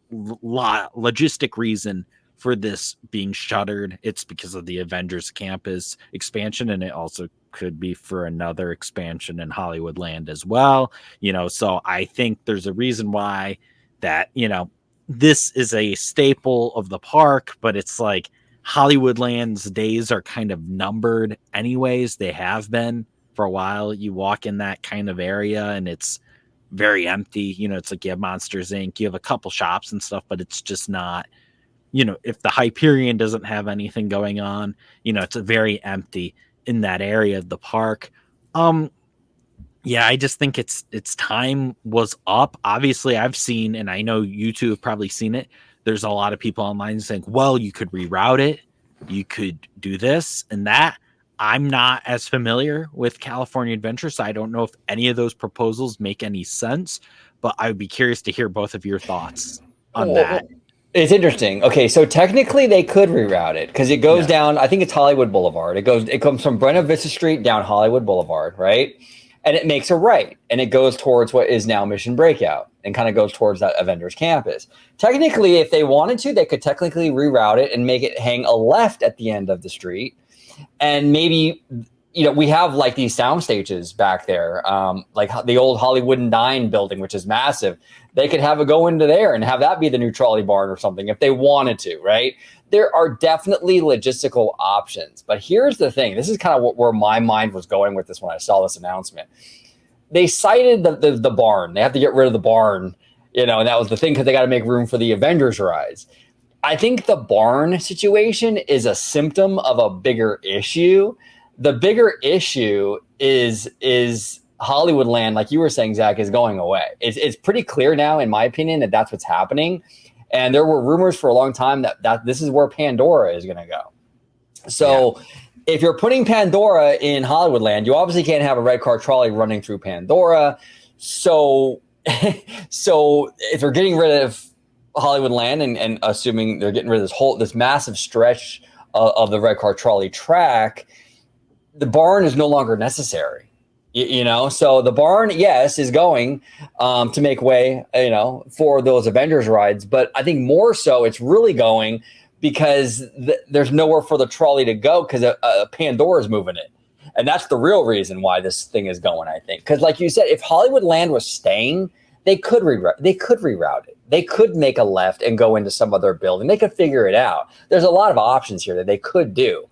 [SPEAKER 2] reason for this being shuttered. It's because of the Avengers Campus expansion, and it also could be for another expansion in Hollywoodland as well. You know, so I think there's a reason why that, you know, this is a staple of the park, but it's like Hollywoodland's days are kind of numbered anyways. They have been for a while. You walk in that kind of area and it's very empty. You know, it's like you have Monsters Inc., you have a couple shops and stuff, but it's just not, you know, if the Hyperion doesn't have anything going on, you know, it's a very empty in that area of the park. Yeah, I just think its time was up. Obviously, I've seen, and I know you two have probably seen it, there's a lot of people online saying, well, you could reroute it, you could do this and that. I'm not as familiar with California Adventure, so I don't know if any of those proposals make any sense, but I would be curious to hear both of your thoughts on that.
[SPEAKER 1] It's interesting. Okay, so technically they could reroute it because it goes down, I think it's Hollywood Boulevard. It comes from Buena Vista Street down Hollywood Boulevard, right? And it makes a right, and it goes towards what is now Mission Breakout and kind of goes towards that Avengers Campus. Technically, if they wanted to, they could technically reroute it and make it hang a left at the end of the street. And maybe, you know, we have like these sound stages back there, like the old Hollywood and Dine building, which is massive. They could have it go into there and have that be the new trolley barn or something if they wanted to, right? There are definitely logistical options. But here's the thing. This is kind of where my mind was going with this when I saw this announcement. They cited the barn. They have to get rid of the barn, you know, and that was the thing because they got to make room for the Avengers rides. I think the barn situation is a symptom of a bigger issue. The bigger issue is Hollywoodland, like you were saying, Zach, is going away. It's pretty clear now, in my opinion, that that's what's happening. And there were rumors for a long time that this is where Pandora is going to go. So if you're putting Pandora in Hollywoodland, you obviously can't have a Red Car Trolley running through Pandora. So if they're getting rid of Hollywoodland and assuming they're getting rid of this massive stretch of the Red Car Trolley track, the barn is no longer necessary. You know, so the barn, yes, is going to make way, you know, for those Avengers rides. But I think more so it's really going because there's nowhere for the trolley to go because Pandora is moving it. And that's the real reason why this thing is going, I think. Because like you said, if Hollywoodland was staying, they could reroute it. They could make a left and go into some other building. They could figure it out. There's a lot of options here that they could do.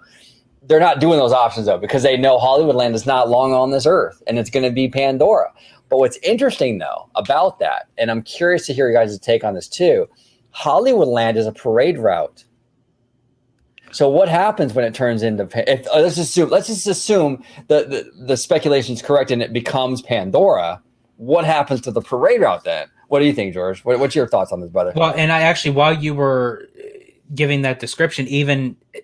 [SPEAKER 1] They're not doing those options, though, because they know Hollywoodland is not long on this earth, and it's going to be Pandora. But what's interesting, though, about that, and I'm curious to hear you guys' take on this, too, Hollywoodland is a parade route. So what happens when it turns into let's just assume the speculation is correct and it becomes Pandora. What happens to the parade route then? What do you think, George? What's your thoughts on this, brother?
[SPEAKER 3] Well, and I actually, while you were giving that description,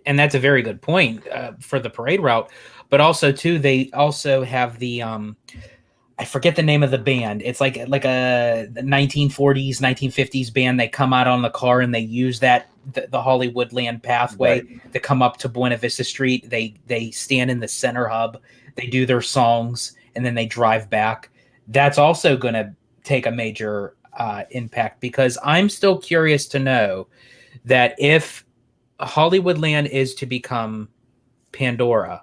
[SPEAKER 3] and that's a very good point for the parade route, but also too, they also have the I forget the name of the band. It's like a 1940s, 1950s band. They come out on the car and they use the Hollywoodland pathway to come up to Buena Vista Street. They stand in the center hub. They do their songs and then they drive back. That's also going to take a major impact, because I'm still curious to know that if Hollywoodland is to become Pandora,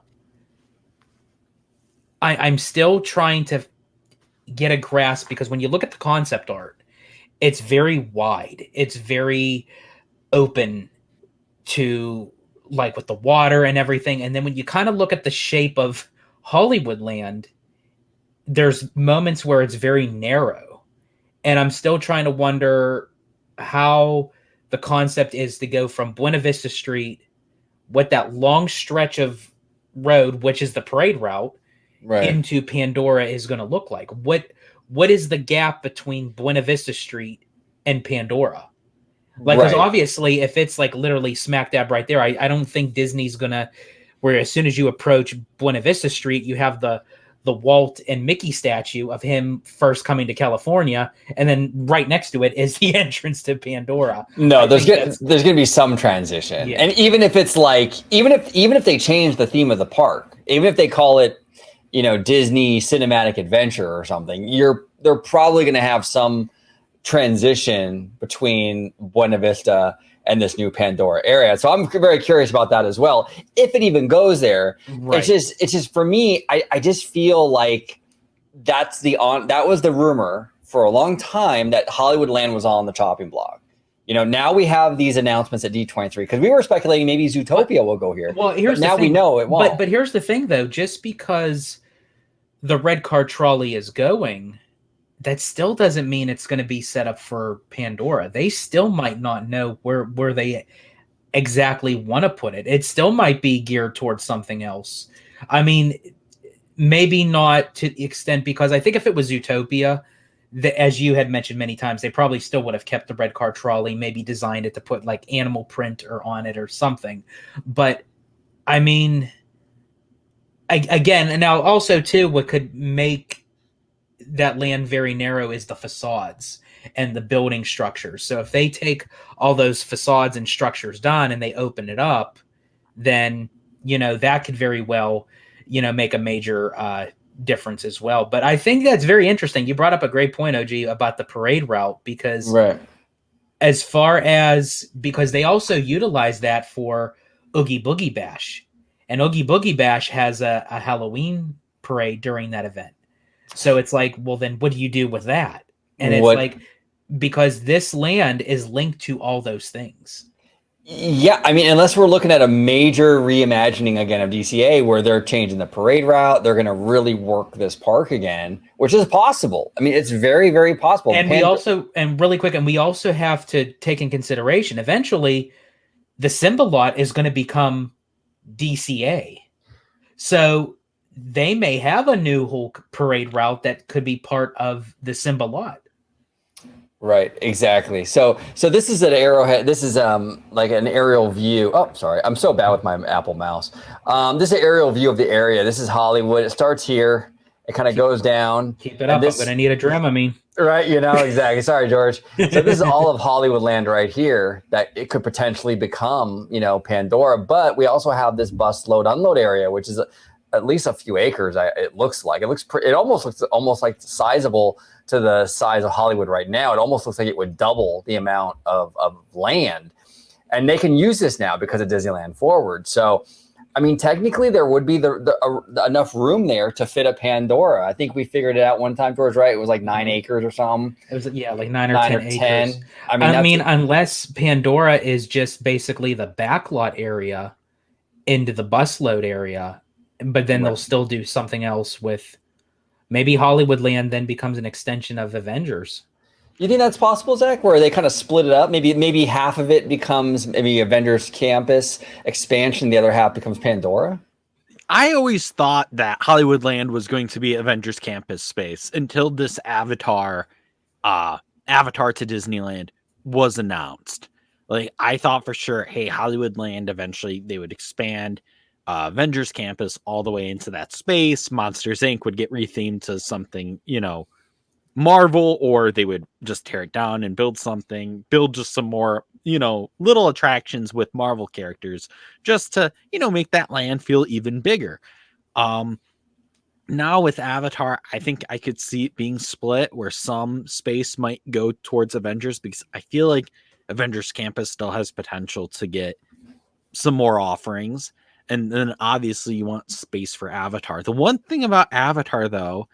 [SPEAKER 3] I'm still trying to get a grasp, because when you look at the concept art, it's very wide. It's very open to, like, with the water and everything. And then when you kind of look at the shape of Hollywoodland, there's moments where it's very narrow. And I'm still trying to wonder how the concept is to go from Buena Vista Street with that long stretch of road, which is the parade route, into Pandora is going to look like. What is the gap between Buena Vista Street and Pandora? Like, because obviously, if it's like literally smack dab right there, I don't think Disney's gonna. Where as soon as you approach Buena Vista Street, you have the Walt and Mickey statue of him first coming to California, and then right next to it is the entrance to Pandora.
[SPEAKER 1] No, there's going to be some transition, and even if it's like, even if they change the theme of the park, even if they call it, Disney Cinematic Adventure or something, they're probably going to have some transition between Buena Vista and this new Pandora area. So I'm very curious about that as well, if it even goes there. It's just for me, I just feel like that was the rumor for a long time, that Hollywoodland was on the chopping block. Now we have these announcements at D23, because we were speculating maybe Zootopia will go here.
[SPEAKER 3] Well, here's
[SPEAKER 1] now we know it won't.
[SPEAKER 3] But here's the thing, though. Just because the Red Car Trolley is going, that still doesn't mean it's going to be set up for Pandora. They still might not know where they exactly want to put it. It still might be geared towards something else. I mean, maybe not to the extent, because I think if it was Zootopia, as you had mentioned many times, they probably still would have kept the Red Car Trolley, maybe designed it to put like animal print or on it or something. But I mean, again, and now also too, what could make that land very narrow is the facades and the building structures. So if they take all those facades and structures down and they open it up, then that could very well make a major difference as well. But I think that's very interesting. You brought up a great point, OG, about the parade route, because because they also utilize that for Oogie Boogie Bash, and Oogie Boogie Bash has a Halloween parade during that event. So it's like, well, then what do you do with that? And it's like, because this land is linked to all those things.
[SPEAKER 1] Yeah, I mean, unless we're looking at a major reimagining again of DCA, where they're changing the parade route, they're going to really work this park again, which is possible. I mean, it's very, very possible.
[SPEAKER 3] And we also have to take in consideration, eventually, the Simba lot is going to become DCA. So they may have a new whole parade route that could be part of the Simba lot.
[SPEAKER 1] Right, exactly. So this is an arrowhead. This is like an aerial view. Oh, sorry, I'm so bad with my Apple mouse. This is an aerial view of the area. This is Hollywood. It starts here. It kind of goes down.
[SPEAKER 3] Keep it up. I'm gonna need a Dramamine.
[SPEAKER 1] Right, exactly. Sorry, George. So this is all of Hollywoodland right here, that it could potentially become, Pandora. But we also have this bus load unload area, which is at least a few acres. It looks like it almost looks like sizable to the size of Hollywood right now. It almost looks like it would double the amount of land, and they can use this now because of Disneyland Forward. So, I mean, technically there would be enough room there to fit a Pandora. I think we figured it out one time, George, right? It was like 9 acres or something.
[SPEAKER 3] It was like 9 or 10 acres.
[SPEAKER 1] I mean,
[SPEAKER 3] unless Pandora is just basically the backlot area into the bus load area, but then they'll still do something else with. Maybe Hollywoodland then becomes an extension of Avengers.
[SPEAKER 1] You think that's possible, Zach? Where they kind of split it up? Maybe half of it becomes maybe Avengers Campus expansion, the other half becomes Pandora?
[SPEAKER 2] I always thought that Hollywoodland was going to be Avengers Campus space until this Avatar to Disneyland was announced. Like, I thought for sure, hey, Hollywoodland eventually they would expand Avengers campus all the way into that space. Monsters Inc. would get rethemed to something, Marvel, or they would just tear it down and build just some more, little attractions with Marvel characters just to, make that land feel even bigger. Now with Avatar, I think I could see it being split where some space might go towards Avengers, because I feel like Avengers Campus still has potential to get some more offerings. And then obviously you want space for Avatar. The one thing about Avatar, though,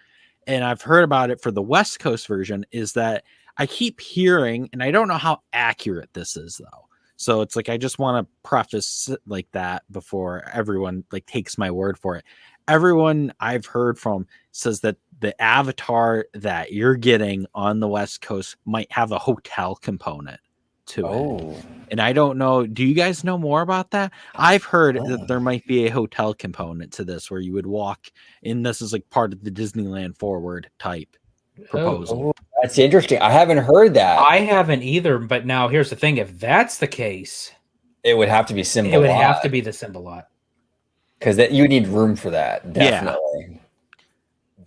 [SPEAKER 2] and I've heard about it for the West Coast version, is that I keep hearing, and I don't know how accurate this is, though. So it's like, I just want to preface like that before everyone like takes my word for it. Everyone I've heard from says that the Avatar that you're getting on the West Coast might have a hotel component to it. And I don't know. Do you guys know more about that? I've heard that there might be a hotel component to this where you would walk in. This is like part of the Disneyland Forward type proposal.
[SPEAKER 1] That's interesting. I haven't heard that.
[SPEAKER 3] I haven't either. But now here's the thing. If that's the case,
[SPEAKER 1] it would have to be Symbolot.
[SPEAKER 3] It would have to be the Symbolot.
[SPEAKER 1] Because you need room for that. Definitely.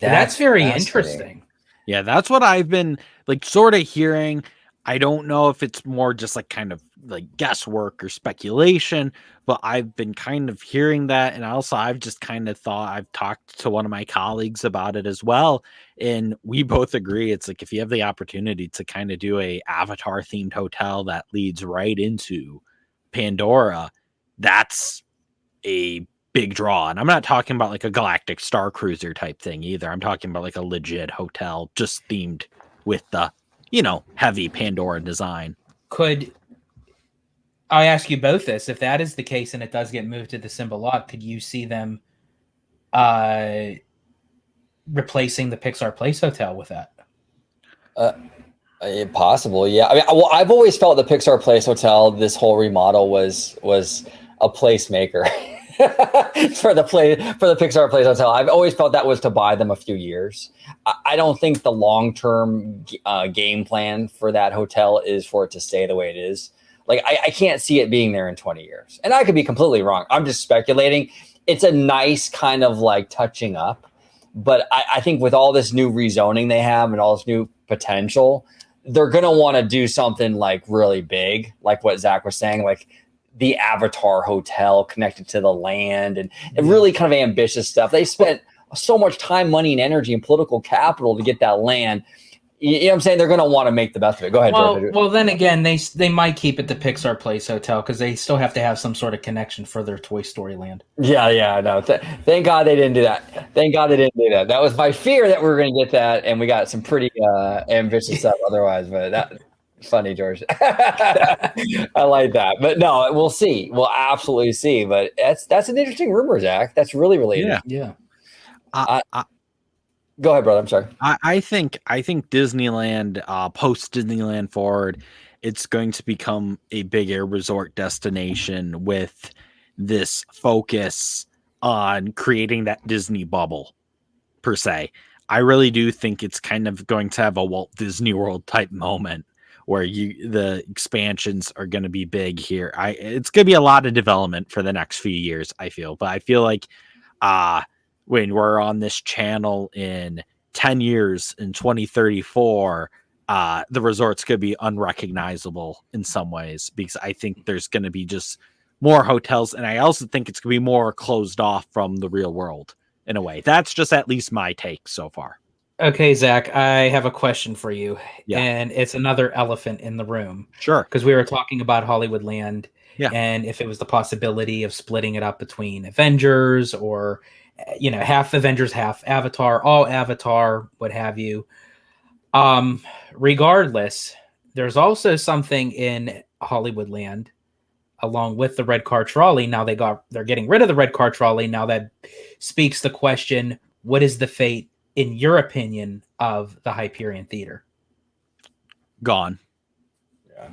[SPEAKER 3] Yeah. That's very interesting.
[SPEAKER 2] Yeah, that's what I've been like sort of hearing. I don't know if it's more just like kind of like guesswork or speculation, but I've been kind of hearing that. And also I've just kind of thought, I've talked to one of my colleagues about it as well. And we both agree. It's like, if you have the opportunity to kind of do a Avatar themed hotel that leads right into Pandora, that's a big draw. And I'm not talking about like a Galactic Star Cruiser type thing either. I'm talking about like a legit hotel just themed with the, heavy Pandora design.
[SPEAKER 3] Could I ask you both this? If that is the case and it does get moved to the Symbolot, could you see them replacing the Pixar Place Hotel with that?
[SPEAKER 1] Possible, yeah. I mean, I've always felt the Pixar Place Hotel, this whole remodel was a placemaker. for the Pixar Place Hotel. I've always felt that was to buy them a few years. I don't think the long-term game plan for that hotel is for it to stay the way it is. Like, I can't see it being there in 20 years. And I could be completely wrong. I'm just speculating. It's a nice kind of like touching up. But I think with all this new rezoning they have and all this new potential, they're going to want to do something like really big, like what Zach was saying, like the Avatar Hotel connected to the land and really kind of ambitious stuff. They spent so much time, money, and energy and political capital to get that land. You know what I'm saying? They're going to want to make the best of it. Go ahead, George.
[SPEAKER 3] Well, then again, they might keep it the Pixar Place Hotel because they still have to have some sort of connection for their Toy Story land.
[SPEAKER 1] Yeah, no. Thank God they didn't do that. That was my fear that we were going to get that, and we got some pretty ambitious stuff otherwise. But that funny, George. I like that. But no, we'll see. We'll absolutely see. But that's an interesting rumor, Zach. That's really interesting.
[SPEAKER 3] Yeah.
[SPEAKER 1] Go ahead, brother. I'm sorry.
[SPEAKER 2] I think Disneyland, post Disneyland Forward, it's going to become a big air resort destination with this focus on creating that Disney bubble, per se. I really do think it's kind of going to have a Walt Disney World type moment where the expansions are going to be big here. It's going to be a lot of development for the next few years, I feel. But I feel like when we're on this channel in 10 years, in 2034, the resorts could be unrecognizable in some ways, because I think there's going to be just more hotels. And I also think it's going to be more closed off from the real world in a way. That's just at least my take so far.
[SPEAKER 3] Okay, Zach, I have a question for you.
[SPEAKER 2] Yeah.
[SPEAKER 3] And it's another elephant in the room.
[SPEAKER 2] Sure.
[SPEAKER 3] Because we were talking about Hollywoodland.
[SPEAKER 2] Yeah.
[SPEAKER 3] And if it was the possibility of splitting it up between Avengers or half Avengers, half Avatar, all Avatar, what have you. Regardless, there's also something in Hollywoodland along with the Red Car Trolley. Now they're getting rid of the Red Car Trolley. Now that speaks the question, what is the fate, in your opinion, of the Hyperion Theater?
[SPEAKER 2] Gone.
[SPEAKER 1] Yeah,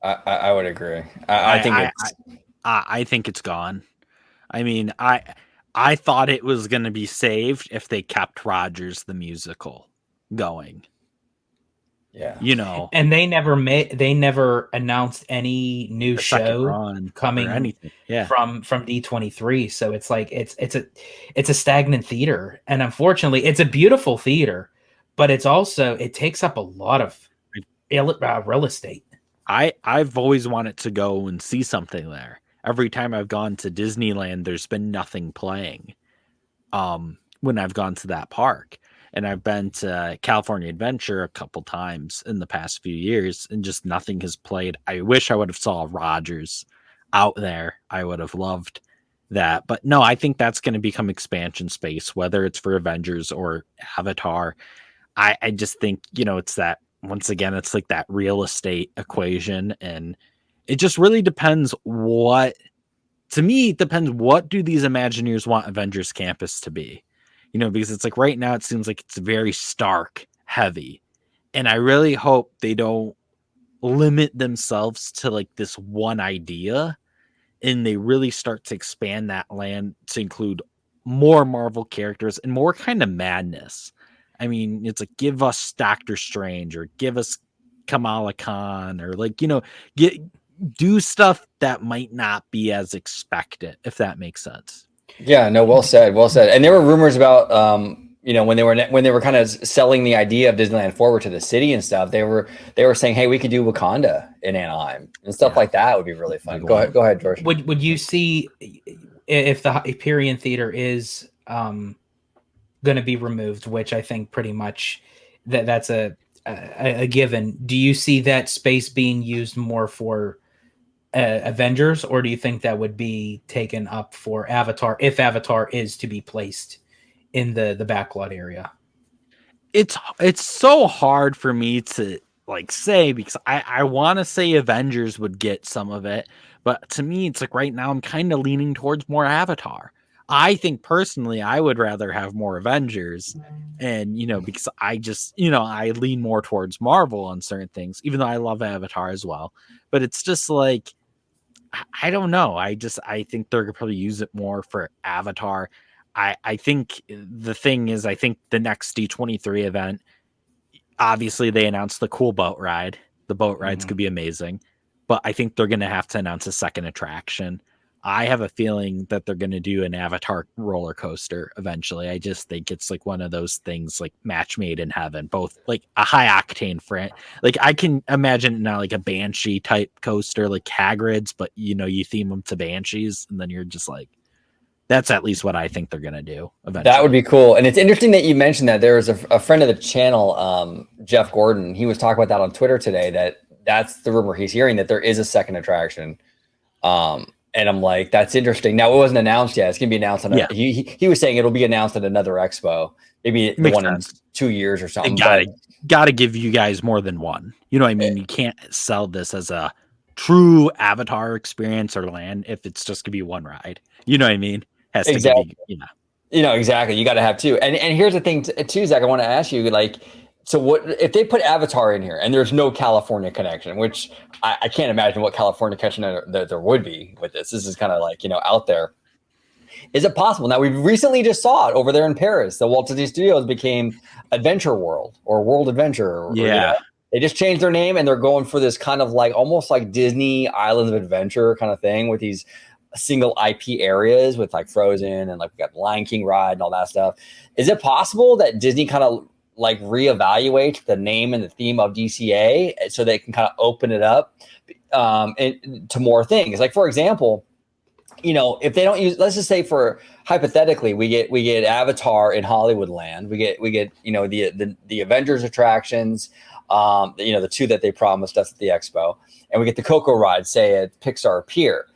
[SPEAKER 1] I would agree.
[SPEAKER 2] I think it's gone. I mean, I thought it was going to be saved if they kept Rogers the musical going.
[SPEAKER 1] Yeah.
[SPEAKER 2] You know,
[SPEAKER 3] And they never announced any new
[SPEAKER 2] a second
[SPEAKER 3] show
[SPEAKER 2] run
[SPEAKER 3] coming
[SPEAKER 2] or anything. Yeah.
[SPEAKER 3] from D23. So it's like it's a stagnant theater, and unfortunately, it's a beautiful theater, but it takes up a lot of real estate.
[SPEAKER 2] I've always wanted to go and see something there. Every time I've gone to Disneyland, there's been nothing playing. When I've gone to that park, and I've been to California Adventure a couple times in the past few years, and just nothing has played. I wish I would have saw Rogers out there. I would have loved that, but no, I think that's going to become expansion space, whether it's for Avengers or Avatar. I just think, it's that, once again, it's like that real estate equation, and it just really depends to me, it depends what do these Imagineers want Avengers Campus to be? Because it's like right now it seems like it's very Stark heavy. And I really hope they don't limit themselves to like this one idea, and they really start to expand that land to include more Marvel characters and more kind of madness. I mean, it's like, give us Doctor Strange, or give us Kamala Khan, or like, do stuff that might not be as expected, if that makes sense.
[SPEAKER 1] Yeah, no, well said, well said. And there were rumors about, when they were kind of selling the idea of Disneyland forward to the city and stuff. They were saying, hey, we could do Wakanda in Anaheim and stuff like that. Would be really fun. Go ahead, George.
[SPEAKER 3] Would you see if the Hyperion Theater is going to be removed, which I think pretty much that's a given? Do you see that space being used more for Avengers, or do you think that would be taken up for Avatar, if Avatar is to be placed in the backlot area?
[SPEAKER 2] It's so hard for me to like say, because I want to say Avengers would get some of it, but to me it's like right now I'm kind of leaning towards more Avatar. I think personally I would rather have more Avengers, and because I just I lean more towards Marvel on certain things, even though I love Avatar as well. But it's just like, I don't know. I think they're gonna probably use it more for Avatar. I think the thing is, I think the next D23 event, obviously they announced the cool boat ride. The boat rides could be amazing, but I think they're gonna have to announce a second attraction. I have a feeling that they're going to do an Avatar roller coaster eventually. I just think it's like one of those things, like match made in heaven, both like a high octane friend. Like I can imagine now like a Banshee type coaster, like Hagrid's, but you theme them to Banshees, and then you're just like, that's at least what I think they're going to do eventually.
[SPEAKER 1] That would be cool. And it's interesting that you mentioned that. There was a friend of the channel, Jeff Gordon. He was talking about that on Twitter today, that's the rumor he's hearing, that there is a second attraction. And I'm like, that's interesting. Now, it wasn't announced yet. It's going to be announced on he was saying it'll be announced at another expo, maybe the one in 2 years or something.
[SPEAKER 2] Gotta give you guys more than one. You know what I mean? You can't sell this as a true Avatar experience or land if it's just gonna be one ride. You know what I mean? Has
[SPEAKER 1] exactly.
[SPEAKER 2] To give
[SPEAKER 1] exactly. You got to have two. And here's the thing too, Zach. I want to ask you, like, so what if they put Avatar in here and there's no California connection, which I can't imagine what California connection there would be with this. This is kind of like, out there. Is it possible? Now, we recently just saw it over there in Paris. The Walt Disney Studios became Adventure World or World Adventure. They just changed their name, and they're going for this kind of like almost like Disney Islands of Adventure kind of thing with these single IP areas with like Frozen and like we got Lion King ride and all that stuff. Is it possible that Disney kind of like reevaluate the name and the theme of DCA so they can kind of open it up to more things? Like, for example, if they don't use, let's just say for hypothetically, we get Avatar in Hollywoodland, we get the Avengers attractions, the two that they promised us at the expo, and we get the Coco ride, say at Pixar Pier.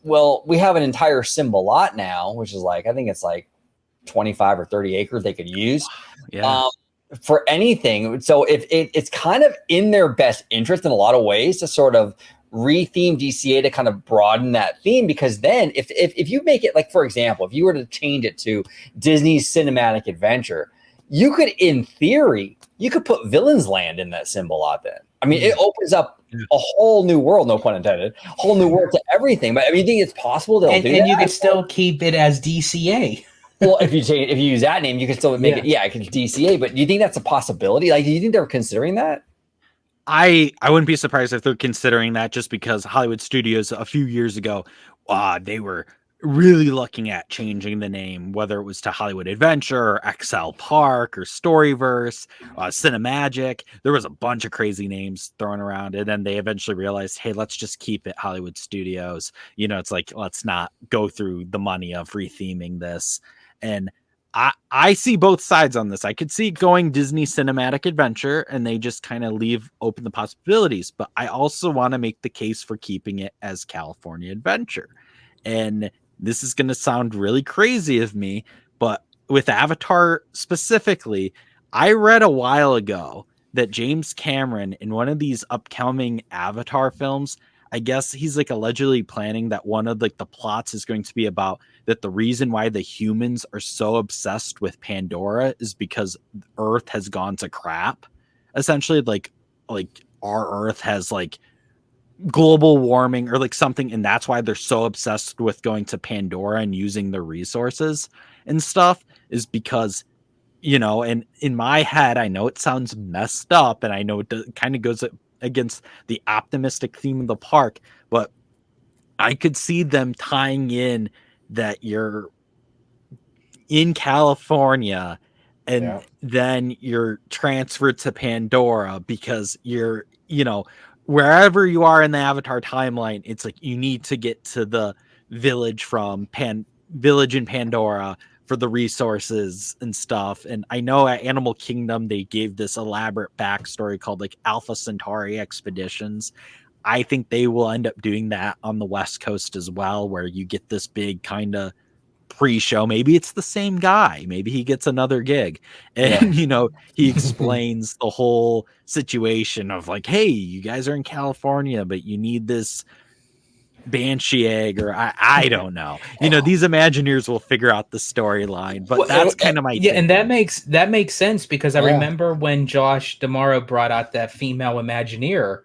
[SPEAKER 1] Well, we have an entire Simba lot now, which is like, I think it's like 25 or 30 acres they could use. For anything. So if it's kind of in their best interest in a lot of ways to sort of retheme DCA to kind of broaden that theme, because then if you make it, like, for example, if you were to change it to Disney's Cinematic Adventure, you could, in theory, you could put Villains Land in that Simba lot then. I mean, it opens up a whole new world, no pun intended, whole new world to everything. But I mean, you think it's possible they'll do that? And
[SPEAKER 3] you could still keep it as DCA.
[SPEAKER 1] Well, if you use that name, you can still make it. Yeah, it can DCA. But do you think that's a possibility? Like, do you think they're considering that?
[SPEAKER 2] I wouldn't be surprised if they're considering that, just because Hollywood Studios a few years ago, they were really looking at changing the name, whether it was to Hollywood Adventure or XL Park or Storyverse, Cinemagic. There was a bunch of crazy names thrown around, and then they eventually realized, hey, let's just keep it Hollywood Studios. It's like, let's not go through the money of retheming this. And I see both sides on this. I could see going Disney Cinematic Adventure and they just kind of leave open the possibilities, but I also want to make the case for keeping it as California Adventure. And this is going to sound really crazy of me, but with Avatar specifically, I read a while ago that James Cameron, in one of these upcoming Avatar films, I guess he's like allegedly planning that one of like the plots is going to be about that the reason why the humans are so obsessed with Pandora is because Earth has gone to crap. Essentially, like our Earth has like global warming or like something, and that's why they're so obsessed with going to Pandora and using the resources and stuff, is because, and in my head, I know it sounds messed up and I know it kind of goes against the optimistic theme of the park, but I could see them tying in that you're in California and then you're transferred to Pandora because you're, wherever you are in the Avatar timeline, it's like you need to get to the village village in Pandora for the resources and stuff. And I know at Animal Kingdom, they gave this elaborate backstory called like Alpha Centauri expeditions. I think they will end up doing that on the West Coast as well, where you get this big kind of pre-show. Maybe it's the same guy. Maybe he gets another gig and, he explains the whole situation of like, hey, you guys are in California, but you need this Banshee egg, or I don't know. These Imagineers will figure out the storyline, but that's kind of my
[SPEAKER 3] and that makes sense, because I remember when Josh D'Amaro brought out that female Imagineer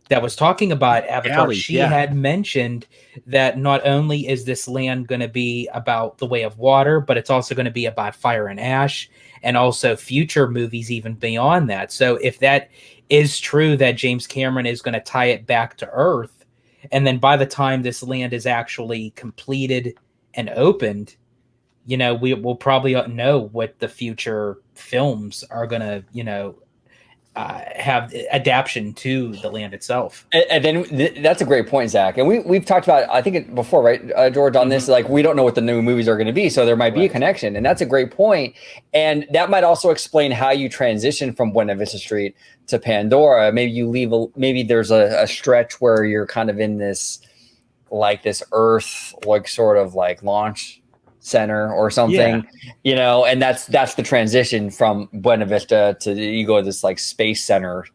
[SPEAKER 3] that was talking about Avatar, she had mentioned that not only is this land going to be about the Way of Water, but it's also going to be about Fire and Ash, and also future movies even beyond that. So if that is true, that James Cameron is going to tie it back to Earth, and then by the time this land is actually completed and opened, we will probably know what the future films are going to, have adaptation to the land itself.
[SPEAKER 1] And then that's a great point, Zach. And we've talked about, I think before, right, George, on this, like, we don't know what the new movies are going to be. So there might be a connection, and that's a great point. And that might also explain how you transition from Buena Vista Street to Pandora. Maybe you maybe there's a stretch where you're kind of in this, like this Earth, like sort of like launch center or something, and that's the transition from Buena Vista to, you go to this like space center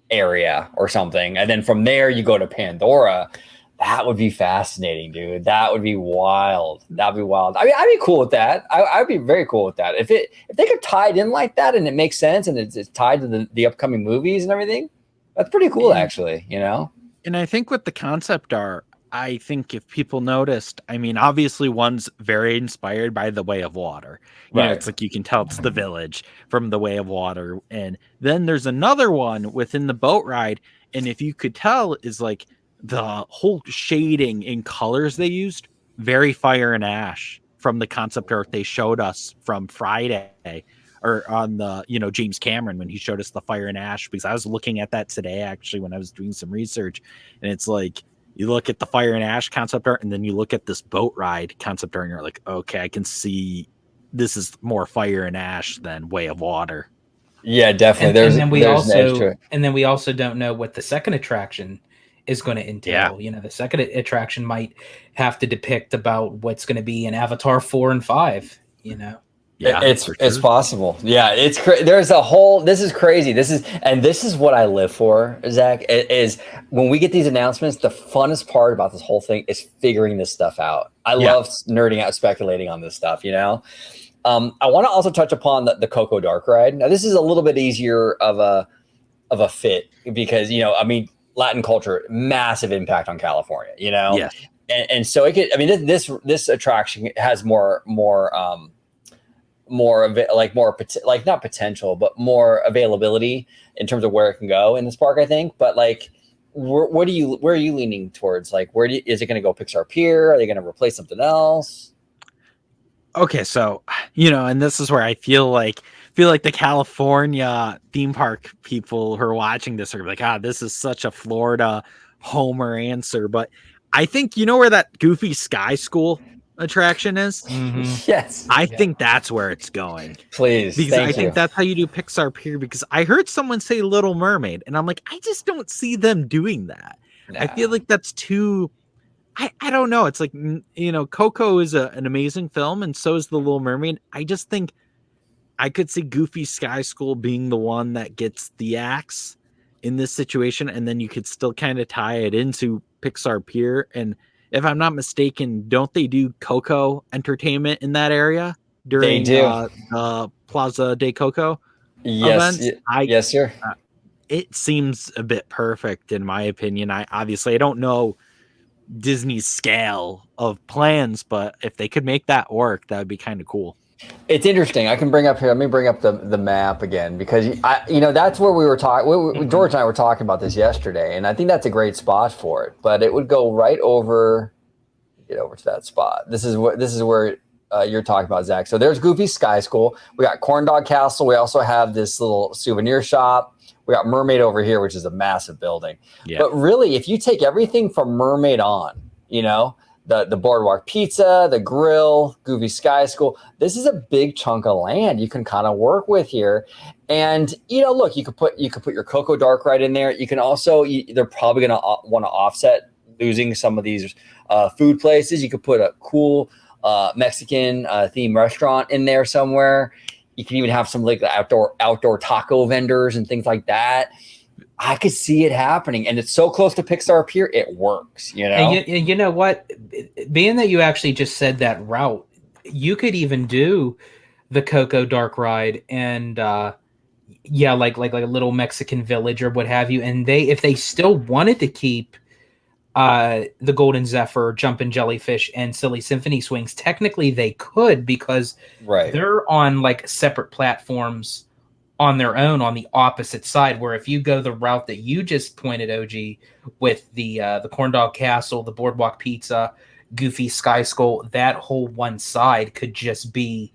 [SPEAKER 1] area or something, and then from there you go to Pandora. That would be fascinating, dude. That would be wild. That'd be wild. I mean, I'd be cool with that. I'd be very cool with that if they could tie it in like that and it makes sense and it's tied to the upcoming movies and everything. That's pretty cool, actually.
[SPEAKER 2] And I think what the concept are, I think if people noticed, I mean, obviously one's very inspired by The Way of Water. It's like you can tell it's the village from The Way of Water. And then there's another one within the boat ride. And if you could tell, is like the whole shading in colors they used, very Fire and Ash from the concept art they showed us from Friday, or on the, James Cameron, when he showed us the Fire and Ash, because I was looking at that today, actually, when I was doing some research. And it's like, you look at the Fire and Ash concept art, and then you look at this boat ride concept art, and you're like, okay, I can see this is more Fire and Ash than Way of Water.
[SPEAKER 1] Yeah, definitely.
[SPEAKER 3] And then we also don't know what the second attraction is going to entail. The second attraction might have to depict about what's going to be in Avatar 4 and 5.
[SPEAKER 1] Yeah, it's possible. Yeah, it's there's a whole. This is crazy. This is what I live for, Zach. Is when we get these announcements, the funnest part about this whole thing is figuring this stuff out. I love nerding out, speculating on this stuff. I want to also touch upon the Coco Dark ride. Now, this is a little bit easier of a fit because I mean, Latin culture, massive impact on California. And so it could. I mean, this attraction has more like not potential, but more availability in terms of where it can go in this park, I think. But like, where are you leaning towards? Like, is it going to go Pixar Pier? Are they going to replace something else?
[SPEAKER 2] Okay, so and this is where I feel like the California theme park people who are watching this are like, this is such a Florida homer answer. But I think where that Goofy Sky School attraction is.
[SPEAKER 3] Mhm.
[SPEAKER 1] Yes,
[SPEAKER 2] I think that's where it's going.
[SPEAKER 1] please.
[SPEAKER 2] Because
[SPEAKER 1] Thank
[SPEAKER 2] I
[SPEAKER 1] you.
[SPEAKER 2] think that's how you do Pixar Pier. Because I heard someone say Little Mermaid, and I'm like, I just don't see them doing that. I feel like that's too. I don't know. It's like, Coco is an amazing film, and so is The Little Mermaid. I just think I could see Goofy Sky School being the one that gets the axe in this situation, and then you could still kind of tie it into Pixar Pier. And if I'm not mistaken, don't they do Coco entertainment in that area
[SPEAKER 1] They
[SPEAKER 2] during
[SPEAKER 1] do.
[SPEAKER 2] Plaza de Coco
[SPEAKER 1] Yes,
[SPEAKER 2] events?
[SPEAKER 1] yes, sir.
[SPEAKER 2] It seems a bit perfect in my opinion. I don't know Disney's scale of plans, but if they could make that work, that would be kind of cool.
[SPEAKER 1] It's interesting. I can bring up here. Let me bring up the map again, because that's where we were talking. George and I were talking about this yesterday, and I think that's a great spot for it. But it would go right over. Get over to that spot. This is where you're talking about, Zach. So there's Goofy Sky School. We got Corn Dog Castle. We also have this little souvenir shop. We got Mermaid over here, which is a massive building. Yeah. But really, if you take everything from Mermaid on, the Boardwalk Pizza, the grill, Goofy Sky School, this is a big chunk of land you can kind of work with here. And look, you could put your Coco Dark Ride in there. You can also, they're probably going to want to offset losing some of these food places. You could put a cool Mexican themed restaurant in there somewhere. You can even have some like outdoor taco vendors and things like that. I could see it happening, and it's so close to Pixar Pier, it works.
[SPEAKER 3] And you know what? Being that you actually just said that route, you could even do the Coco Dark Ride and like a little Mexican village or what have you. And if they still wanted to keep the Golden Zephyr, Jumpin' Jellyfish, and Silly Symphony swings, technically they could, because they're on like separate platforms on their own on the opposite side. Where if you go the route that you just pointed, OG, with the Corn Dog Castle, the Boardwalk Pizza, Goofy Sky Skull, that whole one side could just be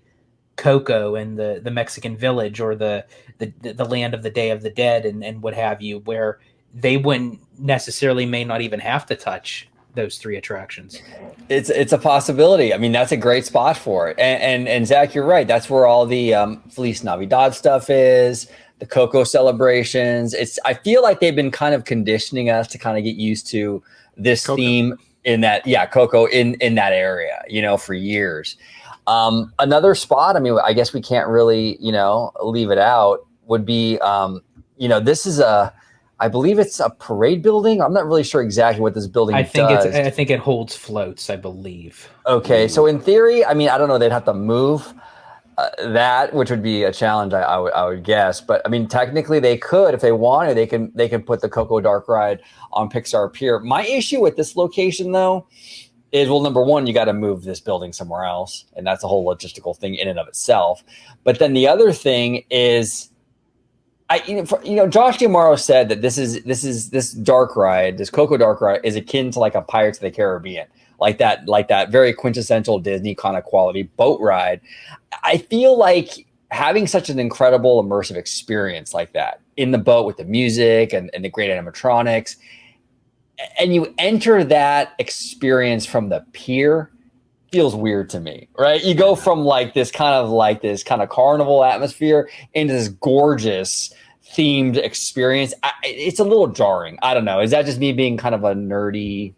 [SPEAKER 3] Coco and the Mexican village, or the land of the Day of the Dead and what have you, where they wouldn't necessarily may not even have to touch those three attractions.
[SPEAKER 1] It's a possibility. I mean, that's a great spot for it. And Zach, you're right. That's where all the Feliz Navidad stuff is, the Coco celebrations. I feel like they've been kind of conditioning us to kind of get used to this Coco theme in that, Coco in that area, for years. Another spot, I mean, I guess we can't really, leave it out, would be, this is I believe it's a parade building. I'm not really sure exactly what this building does.
[SPEAKER 3] I think it holds floats, I believe.
[SPEAKER 1] Okay, so in theory, I mean, I don't know, they'd have to move that, which would be a challenge, I would guess. But I mean, technically they could, if they wanted, they can put the Coco Dark Ride on Pixar Pier. My issue with this location, though, is, well, number one, you got to move this building somewhere else, and that's a whole logistical thing in and of itself. But then the other thing is, Josh D'Amaro said that this dark ride, this Coco Dark Ride, is akin to like a Pirates of the Caribbean, like that very quintessential Disney kind of quality boat ride. I feel like having such an incredible immersive experience like that in the boat with the music and the great animatronics, and you enter that experience from the pier, feels weird to me, right? You go from this kind of carnival atmosphere into this gorgeous themed experience. It's a little jarring. I don't know. Is that just me being kind of a nerdy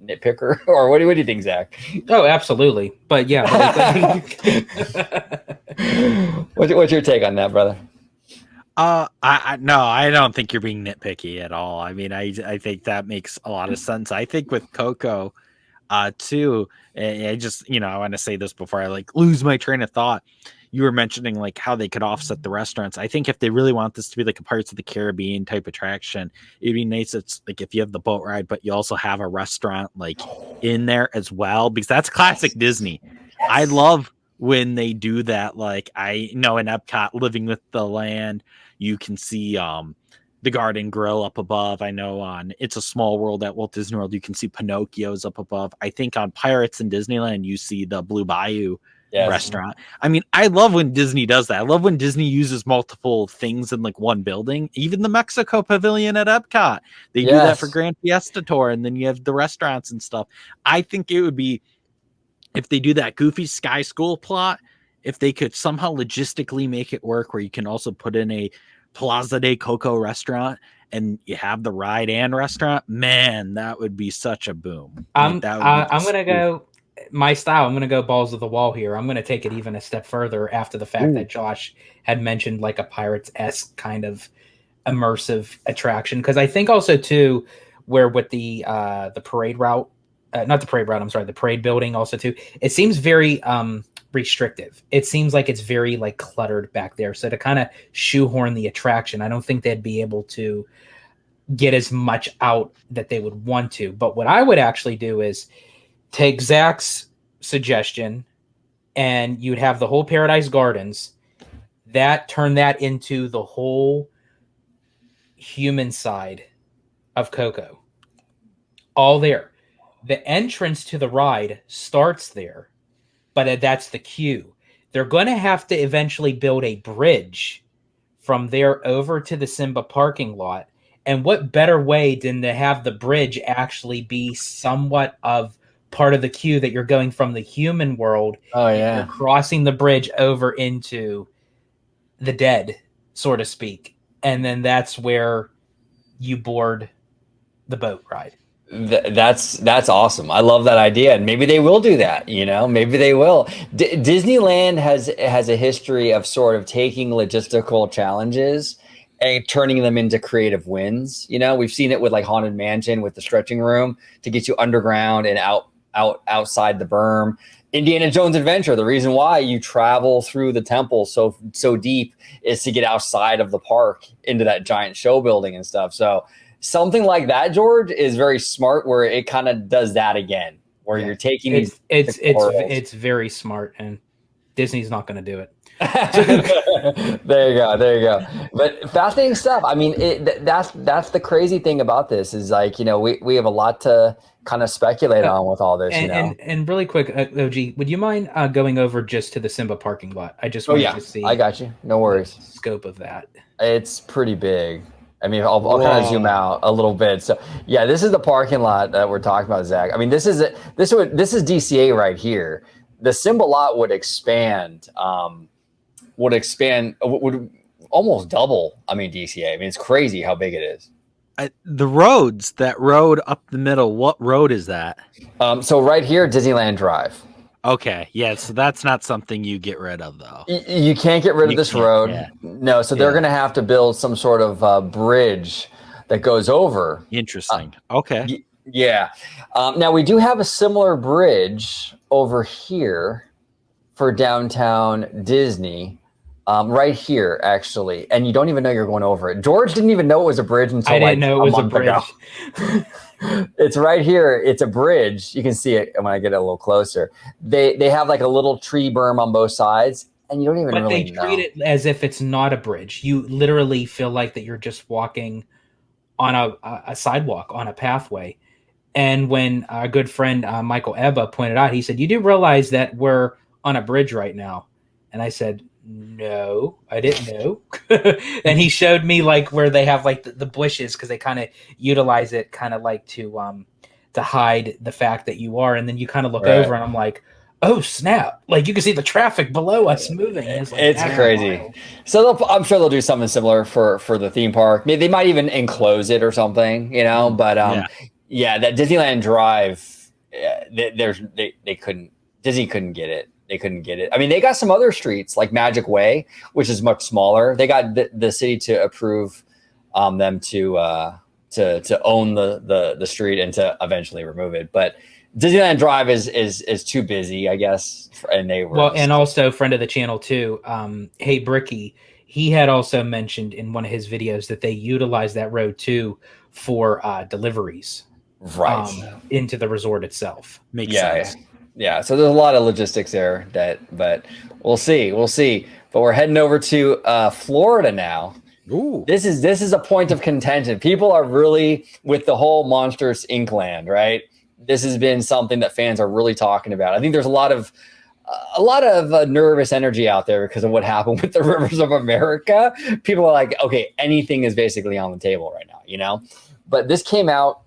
[SPEAKER 1] nitpicker, or what do you think, Zach?
[SPEAKER 3] Oh, absolutely. But yeah.
[SPEAKER 1] What's your take on that, brother?
[SPEAKER 2] I don't think you're being nitpicky at all. I mean, I think that makes a lot of sense. I think with Coco, too, I just, I want to say this before I lose my train of thought. You were mentioning how they could offset the restaurants. I think if they really want this to be like a Pirates of the Caribbean type attraction, it'd be nice. It's if you have the boat ride, but you also have a restaurant in there as well, because that's classic Disney. Yes. I love when they do that. Like, I know in Epcot, Living with the Land, you can see the Garden Grill up above. I know on It's a Small World at Walt Disney World, you can see Pinocchio's up above. I think on Pirates in Disneyland, you see the Blue Bayou restaurant. I mean, I love when Disney does that. I love when Disney uses multiple things in like one building. Even the Mexico Pavilion at Epcot, they do that for Grand Fiesta Tour, and then you have the restaurants and stuff. I think it would be, if they do that Goofy Sky School plot, if they could somehow logistically make it work where you can also put in a Plaza de Coco restaurant and you have the ride and restaurant, man, that would be such a boom.
[SPEAKER 3] I'm gonna go my style. I'm gonna go balls of the wall here. I'm gonna take it even a step further after the fact that Josh had mentioned like a Pirates-esque kind of immersive attraction, because I think also too, where with the parade route, not the parade route, I'm sorry, the parade building also too, it seems very restrictive. It seems like it's very like cluttered back there. So to kind of shoehorn the attraction, I don't think they'd be able to get as much out that they would want to. But what I would actually do is take Zach's suggestion, and you'd have the whole Paradise Gardens, turn that into the whole human side of Coco. All there. The entrance to the ride starts there, but that's the queue. They're going to have to eventually build a bridge from there over to the Simba parking lot. And what better way than to have the bridge actually be somewhat of part of the queue, that you're going from the human world. You're crossing the bridge over into the dead, so to speak. And then that's where you board the boat ride.
[SPEAKER 1] That's awesome. I love that idea, and maybe they will do that. Maybe they will. Disneyland has a history of sort of taking logistical challenges and turning them into creative wins. We've seen it with like Haunted Mansion with the stretching room to get you underground and outside the berm. Indiana Jones Adventure, the reason why you travel through the temple so deep is to get outside of the park into that giant show building and stuff. So something like that, George, is very smart, where it kind of does that again, where you're taking
[SPEAKER 3] it's very smart, and Disney's not going to do it.
[SPEAKER 1] There you go. But fascinating stuff. I mean, that's the crazy thing about this is, like, we have a lot to kind of speculate on with all this.
[SPEAKER 3] And really quick, OG, would you mind going over just to the Simba parking lot? I just wanted to see.
[SPEAKER 1] I got you. No worries.
[SPEAKER 3] The scope of that.
[SPEAKER 1] It's pretty big. I mean, I'll kind of zoom out a little bit. So yeah, this is the parking lot that we're talking about, Zach. I mean, this is DCA right here. The Simba lot would expand, would almost double. I mean, DCA. I mean, it's crazy how big it is.
[SPEAKER 2] The roads, that road up the middle, what road is that?
[SPEAKER 1] So right here, Disneyland Drive.
[SPEAKER 2] Okay, yeah, so that's not something you get rid of, though.
[SPEAKER 1] You can't get rid of this road. Yeah. No, so they're going to have to build some sort of bridge that goes over.
[SPEAKER 2] Interesting. Okay.
[SPEAKER 1] Yeah. Now, we do have a similar bridge over here for downtown Disney, right here, actually. And you don't even know you're going over it. George didn't even know it was a bridge until
[SPEAKER 3] I didn't know it was a bridge.
[SPEAKER 1] Ago. It's right here. It's a bridge. You can see it when I get a little closer. They have like a little tree berm on both sides, and you don't even really know. But they treat it
[SPEAKER 3] as if it's not a bridge. You literally feel like that you're just walking on a sidewalk, on a pathway. And when our good friend Michael Ebba pointed out, he said, "You do realize that we're on a bridge right now?" And I said, "No, I didn't know." And he showed me like where they have like the bushes, because they kind of utilize it kind of like to hide the fact that you are. And then you kind of look over, and I'm like, oh snap! Like you can see the traffic below us moving.
[SPEAKER 1] It's crazy. Wild. So I'm sure they'll do something similar for the theme park. Maybe they might even enclose it or something, But that Disneyland Drive, they couldn't. Disney couldn't get it. They couldn't get it. I mean, they got some other streets like Magic Way, which is much smaller. They got the city to approve them to own the street and to eventually remove it. But Disneyland Drive is too busy, I guess. And they were
[SPEAKER 3] and also friend of the channel too. Hey Bricky, he had also mentioned in one of his videos that they utilize that road too for deliveries,
[SPEAKER 1] right,
[SPEAKER 3] into the resort itself.
[SPEAKER 2] Makes sense.
[SPEAKER 1] Yeah, so there's a lot of logistics there but we'll see. But we're heading over to Florida now.
[SPEAKER 2] Ooh.
[SPEAKER 1] This is a point of contention. People are really with the whole Monsters Inc. land, right? This has been something that fans are really talking about. I think there's a lot of nervous energy out there because of what happened with the Rivers of America. People are like, okay, anything is basically on the table right now, you know? But this came out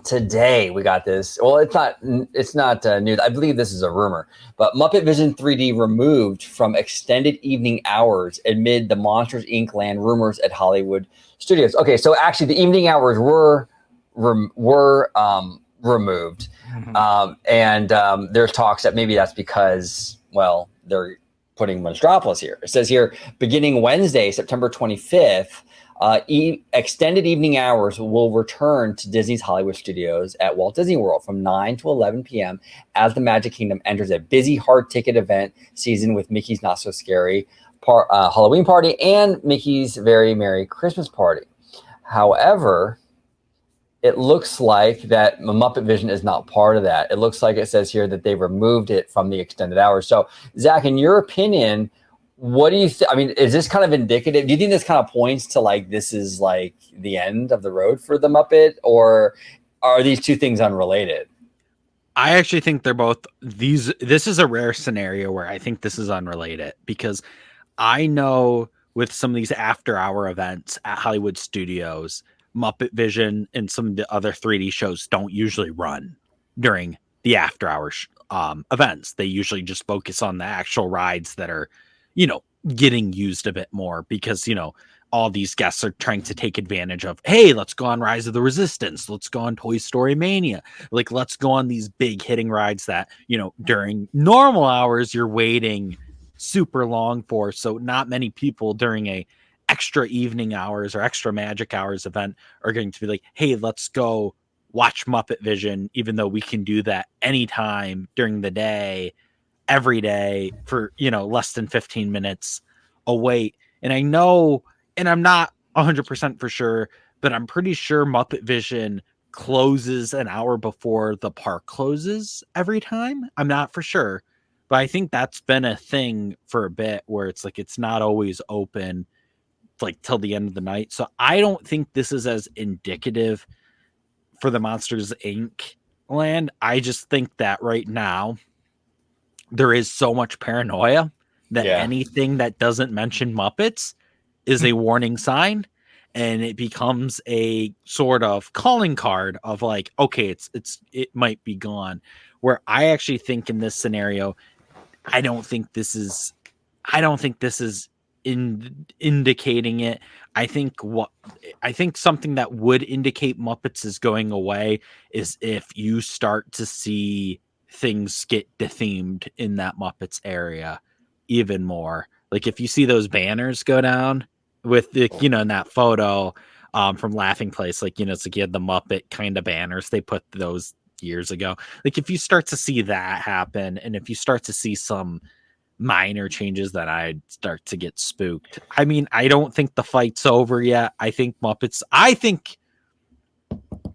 [SPEAKER 1] today. We got this. Well, it's not news. I believe this is a rumor, but Muppet Vision 3D removed from extended evening hours amid the Monsters Inc. land rumors at Hollywood studios. Okay, so actually the evening hours were removed. And there's talks that maybe that's because, well, they're putting Monstropolis here. It says here, beginning Wednesday, September 25th, extended evening hours will return to Disney's Hollywood studios at Walt Disney World from 9 to 11 p.m. as the Magic Kingdom enters a busy hard ticket event season with Mickey's Not So Scary Halloween Party and Mickey's Very Merry Christmas Party. However, it looks like that Muppet Vision is not part of that. It looks like it says here that they removed it from the extended hours. So, Zach, in your opinion, what do you think? I mean, is this kind of indicative? Do you think this kind of points to like this is like the end of the road for the Muppet, or are these two things unrelated?
[SPEAKER 2] I actually think they're both these. This is a rare scenario where I think this is unrelated because I know with some of these after hour events at Hollywood studios, Muppet Vision and some of the other 3D shows don't usually run during the after hours events. They usually just focus on the actual rides that are, getting used a bit more because, all these guests are trying to take advantage of, hey, let's go on Rise of the Resistance. Let's go on Toy Story Mania. Like, let's go on these big hitting rides that, during normal hours, you're waiting super long for. So not many people during a extra evening hours or extra magic hours event are going to be like, hey, let's go watch Muppet Vision, even though we can do that anytime during the day, every day for, less than 15 minutes a wait. And I know, and I'm not 100% for sure, but I'm pretty sure Muppet Vision closes an hour before the park closes every time. I'm not for sure, but I think that's been a thing for a bit where it's like, it's not always open like till the end of the night. So I don't think this is as indicative for the Monsters Inc. land. I just think that right now there is so much paranoia that anything that doesn't mention Muppets is a warning sign, and it becomes a sort of calling card of like, okay, it might be gone. Where I actually think in this scenario, I don't think this is indicating it. I think something that would indicate Muppets is going away is if you start to see things get dethemed in that Muppets area even more. Like if you see those banners go down with the, in that photo from Laughing Place, like, it's like you had the Muppet kind of banners. They put those years ago. Like if you start to see that happen, and if you start to see some minor changes, that I'd start to get spooked. I mean, I don't think the fight's over yet. I think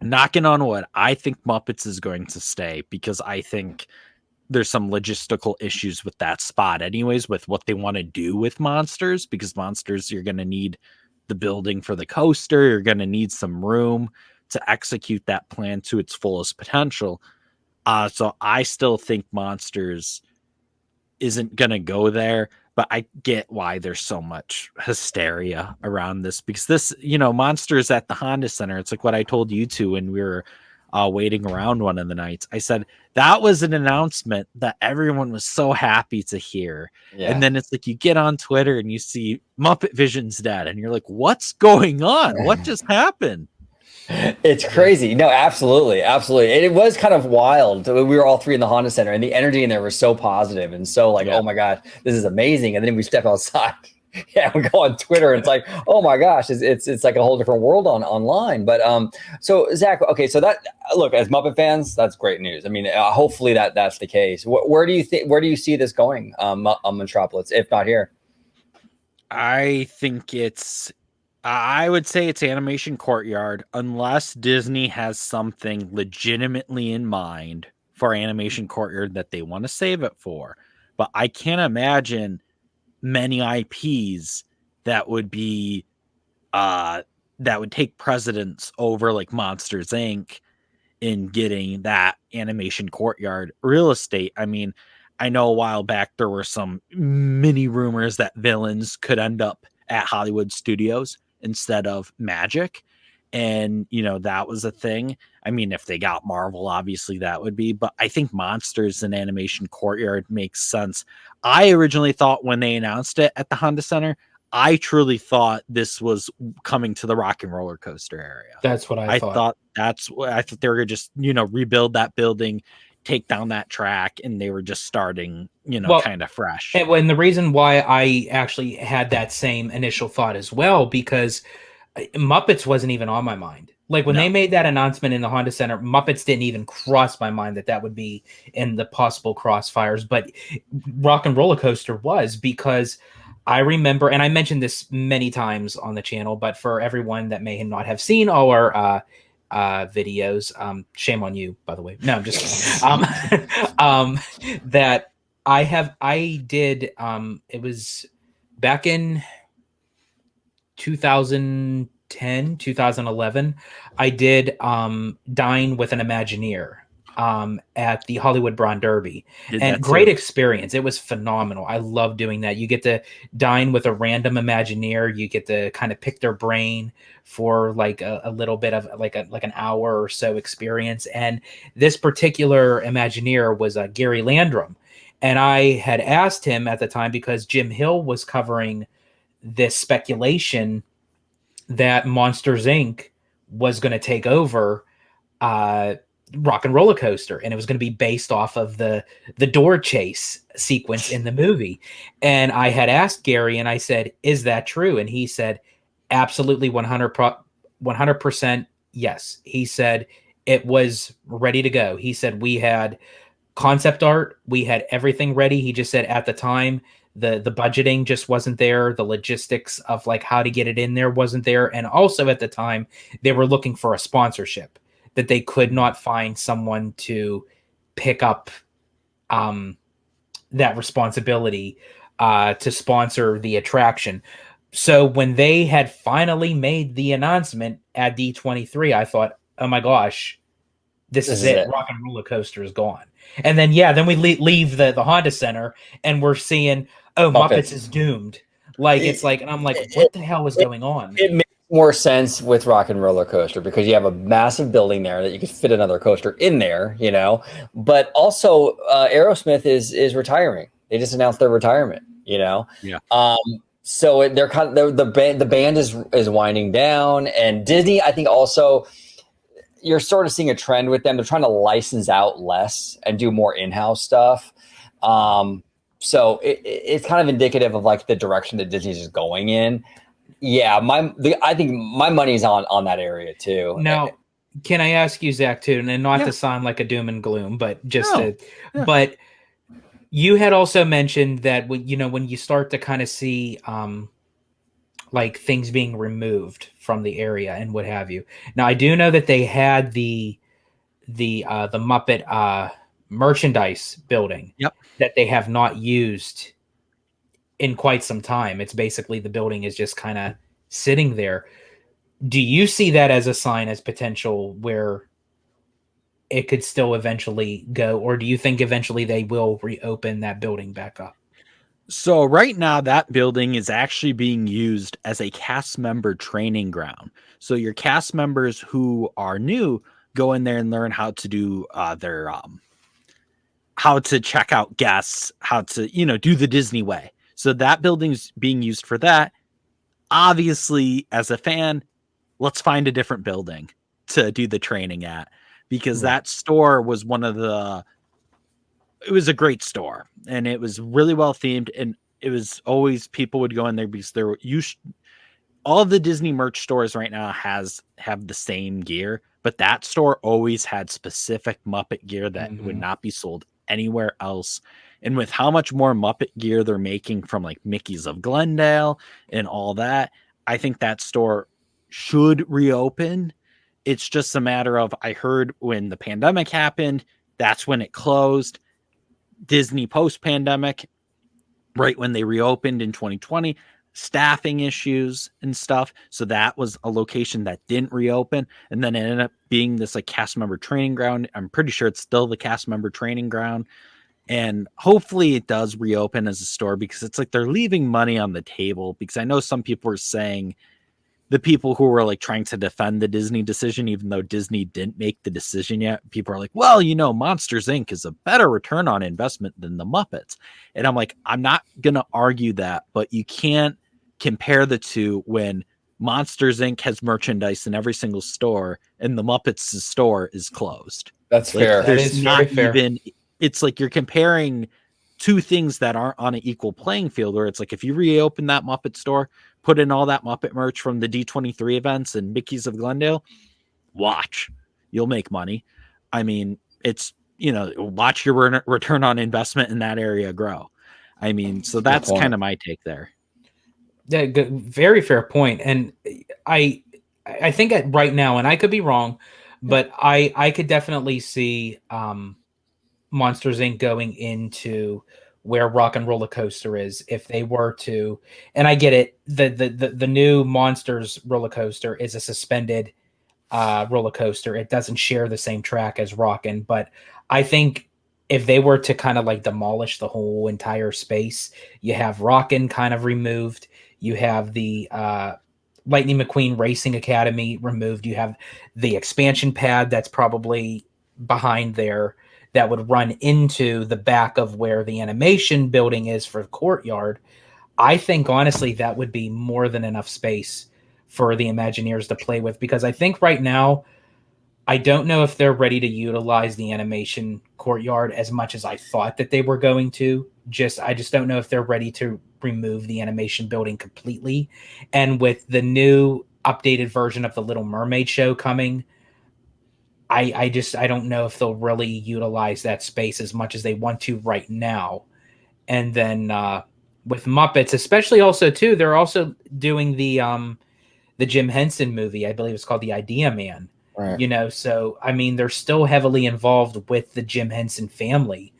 [SPEAKER 2] knocking on wood, I think Muppets is going to stay because I think there's some logistical issues with that spot anyways, with what they want to do with Monsters, because Monsters, you're going to need the building for the coaster. You're going to need some room to execute that plan to its fullest potential. So I still think Monsters isn't going to go there, but I get why there's so much hysteria around this, because this, Monsters at the Honda Center, it's like what I told you two when we were waiting around one of the nights. I said that was an announcement that everyone was so happy to hear. Yeah. And then it's like you get on Twitter and you see Muppet Vision's dead and you're like, what's going on? What just happened?
[SPEAKER 1] It's crazy. No, absolutely. Absolutely. And it was kind of wild. We were all three in the Honda Center and the energy in there was so positive and so like, oh my gosh, this is amazing. And then we step outside. Yeah, we go on Twitter. And it's like, oh my gosh, it's like a whole different world online. But so Zach, okay, so that, look, as Muppet fans, that's great news. I mean, hopefully that's the case. Where do you see this going, Monstropolis, if not here?
[SPEAKER 2] I think I would say it's Animation Courtyard, unless Disney has something legitimately in mind for Animation Courtyard that they want to save it for. But I can't imagine many IPs that would be that would take precedence over like Monsters Inc. in getting that Animation Courtyard real estate. I mean, I know a while back there were some mini rumors that Villains could end up at Hollywood Studios instead of Magic. And, you know, that was a thing. I mean, if they got Marvel, obviously that would be, but I think Monsters and Animation Courtyard makes sense. I originally thought when they announced it at the Honda Center, I truly thought this was coming to the Rock and Roller Coaster area.
[SPEAKER 3] That's what I thought.
[SPEAKER 2] I thought they were going to just, you know, rebuild that building, take down that track, and they were just starting, you know, kind of fresh.
[SPEAKER 3] And the reason why I actually had that same initial thought as well, because Muppets wasn't even on my mind. Like when they made that announcement in the Honda Center, Muppets didn't even cross my mind that would be in the possible crossfires. But Rock and Roller Coaster was, because I remember, and I mentioned this many times on the channel, but for everyone that may not have seen our videos, shame on you, by the way. No, I'm just kidding. That I did. It was back in 2010, 2011, I did Dine with an Imagineer at the Hollywood Braun Derby. And great experience. It was phenomenal. I love doing that. You get to dine with a random Imagineer. You get to kind of pick their brain for like a little bit of like an hour or so experience. And this particular Imagineer was Gary Landrum. And I had asked him at the time, because Jim Hill was covering this speculation that Monsters Inc. was going to take over Rock and Roller Coaster, and it was going to be based off of the door chase sequence in the movie. And I had asked Gary, and I said, "Is that true?" And he said, "Absolutely, 100% yes." He said it was ready to go. He said we had concept art, we had everything ready. He just said at the time the budgeting just wasn't there, the logistics of like how to get it in there wasn't there, and also at the time they were looking for a sponsorship, that they could not find someone to pick up that responsibility to sponsor the attraction. So when they had finally made the announcement at D23, I thought, oh my gosh, this is it. Rock and Roller Coaster is gone. And then, then we leave the Honda Center and we're seeing, Muppets is doomed. Like, it's like, and I'm like, what the hell is going on?
[SPEAKER 1] It makes more sense with Rock and Roller Coaster because you have a massive building there that you could fit another coaster in there, you know, but also Aerosmith is retiring. They just announced their retirement, you know?
[SPEAKER 2] Yeah.
[SPEAKER 1] So they're kind of, the band is winding down, and Disney, I think also you're sort of seeing a trend with them. They're trying to license out less and do more in-house stuff. So it's kind of indicative of like the direction that Disney's is going in. Yeah, I think my money's on that area too.
[SPEAKER 3] Now, can I ask you, Zach, too, and not to sound like a doom and gloom, but but you had also mentioned that when you start to kind of see like things being removed from the area and what have you. Now, I do know that they had the Muppet merchandise building that they have not used in quite some time. It's basically the building is just kind of sitting there. Do you see that as a sign, as potential where it could still eventually go, or do you think eventually they will reopen that building back up?
[SPEAKER 2] So right now that building is actually being used as a cast member training ground. So your cast members who are new go in there and learn how to do their how to check out guests, how to, do the Disney way. So that building's being used for that. Obviously, as a fan, let's find a different building to do the training at, because that store was it was a great store, and it was really well themed, and it was always, people would go in there because all of the Disney merch stores right now have the same gear, but that store always had specific Muppet gear that would not be sold anywhere else. And with how much more Muppet gear they're making from like Mickey's of Glendale and all that, I think that store should reopen. It's just a matter of, I heard when the pandemic happened, That's when it closed. Disney post-pandemic, right when they reopened in 2020, staffing issues and stuff. So that was a location that didn't reopen. And then it ended up being this like cast member training ground. I'm pretty sure it's still the cast member training ground. And hopefully it does reopen as a store, because it's like they're leaving money on the table. Because I know some people are saying, the people who were like trying to defend the Disney decision, even though Disney didn't make the decision yet, people are like, well, Monsters Inc. is a better return on investment than the Muppets. And I'm like, I'm not going to argue that, but you can't compare the two when Monsters Inc. has merchandise in every single store and the Muppets store is closed.
[SPEAKER 1] That's
[SPEAKER 2] like,
[SPEAKER 1] fair.
[SPEAKER 3] That is very fair.
[SPEAKER 2] It's like you're comparing two things that aren't on an equal playing field, where it's like, if you reopen that Muppet store, put in all that Muppet merch from the D23 events and Mickey's of Glendale, watch, you'll make money. I mean, it's, watch your return on investment in that area grow. I mean, so that's kind of my take there.
[SPEAKER 3] Yeah, good, very fair point. And I think right now, and I could be wrong, but I could definitely see Monsters Inc. going into where Rock and Roller Coaster is, if they were to. And I get it, the new Monsters roller coaster is a suspended roller coaster. It doesn't share the same track as Rockin', but I think if they were to kind of like demolish the whole entire space, you have Rockin' kind of removed, you have the Lightning McQueen Racing Academy removed, you have the expansion pad that's probably behind there that would run into the back of where the animation building is for Courtyard. I think honestly that would be more than enough space for the Imagineers to play with, because I think right now, I don't know if they're ready to utilize the animation Courtyard as much as I thought that they were going to. I just don't know if they're ready to remove the animation building completely. And with the new updated version of the Little Mermaid show coming, I don't know if they'll really utilize that space as much as they want to right now. And then with Muppets, especially also too, they're also doing the Jim Henson movie. I believe it's called The Idea Man. Right. So I mean, they're still heavily involved with the Jim Henson family,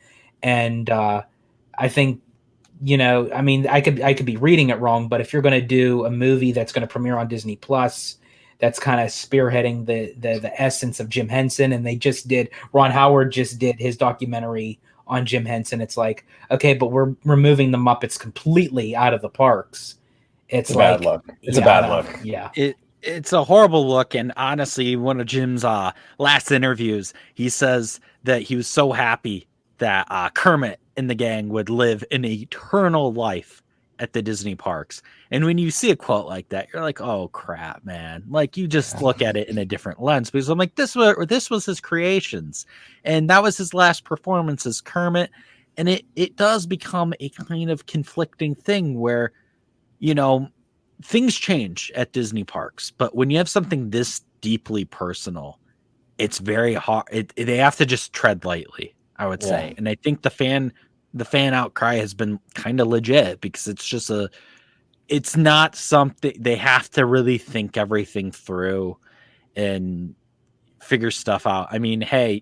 [SPEAKER 3] and I think, I mean, I could be reading it wrong, but if you're going to do a movie that's going to premiere on Disney Plus, that's kind of spearheading the essence of Jim Henson. And Ron Howard just did his documentary on Jim Henson. It's like, okay, but we're removing the Muppets completely out of the parks. It's
[SPEAKER 1] a bad look. It's a bad look.
[SPEAKER 3] Yeah.
[SPEAKER 2] It's a horrible look. And honestly, one of Jim's last interviews, he says that he was so happy that Kermit and the gang would live an eternal life at the Disney parks. And when you see a quote like that, you're like, oh crap, man. Like, you just look at it in a different lens, because I'm like, this was his creations, and that was his last performance as Kermit. And it does become a kind of conflicting thing where, things change at Disney parks, but when you have something this deeply personal, it's very hard. They have to just tread lightly, I would say. And I think the fan outcry has been kind of legit, because it's not something they have to really think everything through and figure stuff out. I mean, hey,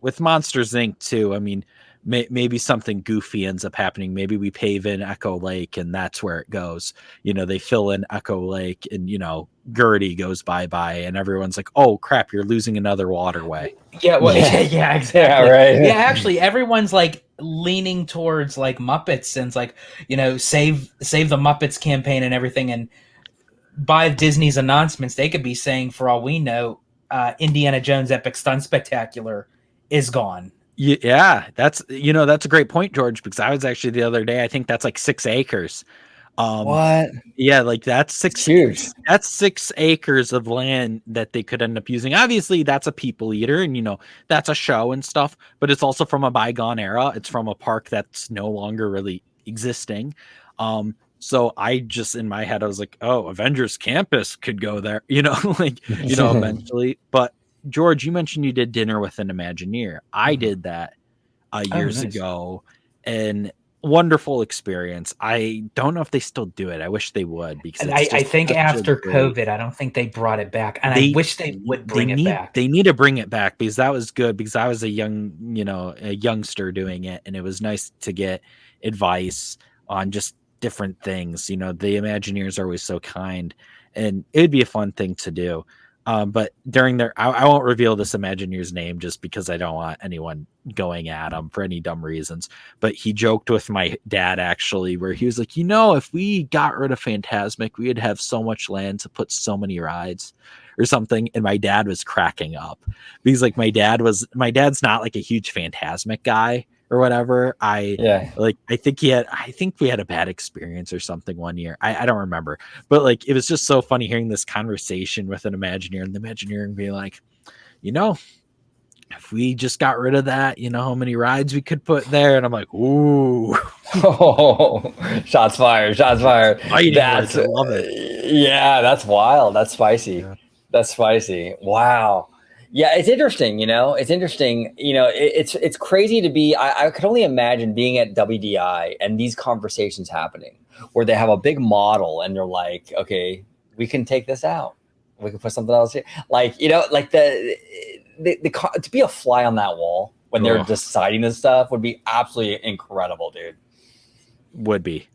[SPEAKER 2] with Monsters Inc. too, I mean, maybe something goofy ends up happening. Maybe we pave in Echo Lake and that's where it goes. They fill in Echo Lake and, Gertie goes bye-bye and everyone's like, oh crap, you're losing another waterway.
[SPEAKER 3] Yeah, well, yeah, exactly.
[SPEAKER 1] Yeah, right.
[SPEAKER 3] Yeah, actually, everyone's like leaning towards like Muppets and it's like, save the Muppets campaign and everything. And by Disney's announcements, they could be saying, for all we know, Indiana Jones Epic Stunt Spectacular is gone.
[SPEAKER 2] Yeah, that's a great point, George, because I was actually the other day, I think that's like 6 acres.
[SPEAKER 1] What?
[SPEAKER 2] Yeah, like that's
[SPEAKER 1] huge.
[SPEAKER 2] That's 6 acres of land that they could end up using. Obviously, that's a people eater, and that's a show and stuff, but it's also from a bygone era. It's from a park that's no longer really existing. So I just, in my head, I was like, oh, Avengers Campus could go there, eventually. But George, you mentioned you did Dinner with an Imagineer. I did that years ago, and wonderful experience. I don't know if they still do it. I wish they would, because
[SPEAKER 3] And
[SPEAKER 2] it's
[SPEAKER 3] I
[SPEAKER 2] just
[SPEAKER 3] think
[SPEAKER 2] such a
[SPEAKER 3] after
[SPEAKER 2] great-
[SPEAKER 3] COVID, I don't think they brought it back, and I wish they would bring it back.
[SPEAKER 2] They need to bring it back, because that was good, because I was a youngster doing it, and it was nice to get advice on just different things. The Imagineers are always so kind, and it'd be a fun thing to do. But during I won't reveal this Imagineer's name, just because I don't want anyone going at him for any dumb reasons. But he joked with my dad, actually, where he was like, if we got rid of Phantasmic, we would have so much land to put so many rides or something. And my dad was cracking up, because like my dad's not like a huge Phantasmic guy or whatever. I think we had a bad experience or something one year. I don't remember, but like, it was just so funny hearing this conversation with an Imagineer, and the Imagineer being like, if we just got rid of that, how many rides we could put there. And I'm like, ooh.
[SPEAKER 1] Oh, shots fired. I love
[SPEAKER 2] it.
[SPEAKER 1] Yeah, that's wild. That's spicy.
[SPEAKER 2] Yeah.
[SPEAKER 1] That's spicy. Wow. Yeah, it's interesting. It's interesting. It's crazy to be. I could only imagine being at WDI and these conversations happening, where they have a big model and they're like, okay, we can take this out. We can put something else here. Like, like the to be a fly on that wall when they're deciding this stuff would be absolutely incredible, dude.
[SPEAKER 2] Would be.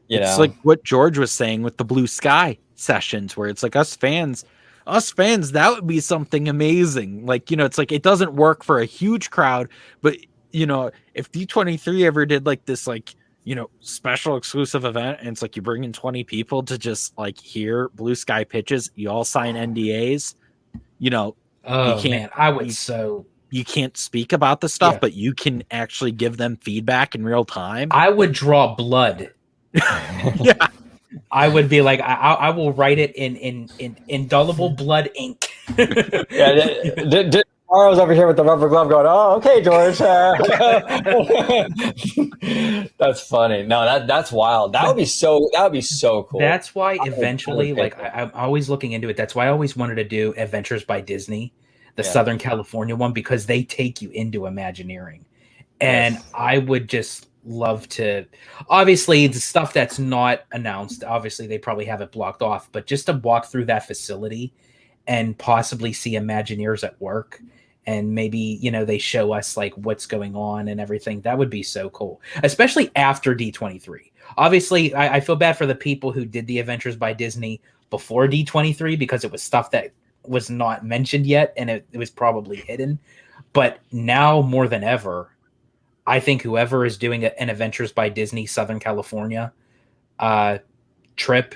[SPEAKER 2] It's like what George was saying with the Blue Sky sessions, where it's like us fans, that would be something amazing. Like, it's like, it doesn't work for a huge crowd, but if D23 ever did like this, like, special exclusive event, and it's like you bring in 20 people to just like hear Blue Sky pitches, you all sign NDAs, you can't speak about the stuff, but you can actually give them feedback in real time.
[SPEAKER 3] I would draw blood.
[SPEAKER 2] Yeah.
[SPEAKER 3] I would be like, I will write it in indelible blood ink.
[SPEAKER 1] Tomorrow's over here with the rubber glove going, oh, okay, George. That's funny. No, that's wild. That would be so cool.
[SPEAKER 3] That's why eventually, like, I'm always looking into it. That's why I always wanted to do Adventures by Disney, the Southern California one, because they take you into Imagineering. And I would just love to, obviously the stuff that's not announced, obviously they probably have it blocked off, but just to walk through that facility and possibly see Imagineers at work, and maybe they show us like what's going on and everything, that would be so cool, especially after D23. Obviously I feel bad for the people who did the Adventures by Disney before D23, because it was stuff that was not mentioned yet, and it was probably hidden. But now more than ever, I think whoever is doing an Adventures by Disney Southern California trip,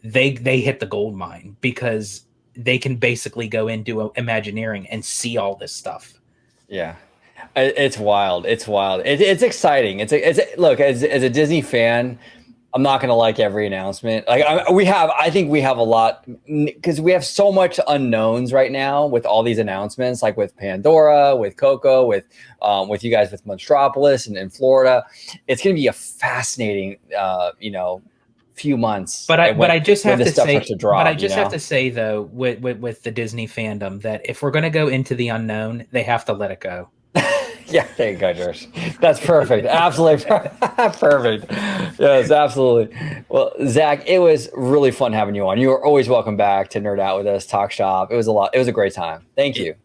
[SPEAKER 3] they hit the gold mine, because they can basically go into Imagineering and see all this stuff.
[SPEAKER 1] Yeah, it's wild. It's wild. It's exciting. Look, as a Disney fan, I'm not going to like every announcement. Like I think we have a lot, because we have so much unknowns right now with all these announcements, like with Pandora, with Coco, with you guys with Monstropolis and in Florida. It's going to be a fascinating, few months.
[SPEAKER 3] But I just have to say,
[SPEAKER 1] have
[SPEAKER 3] to say though, with the Disney fandom, that if we're going to go into the unknown, they have to let it go.
[SPEAKER 1] Yeah, there you go, George. That's perfect. Absolutely perfect. Yes, absolutely. Well, Zach, it was really fun having you on. You are always welcome back to nerd out with us, talk shop. It was a great time. Thank you.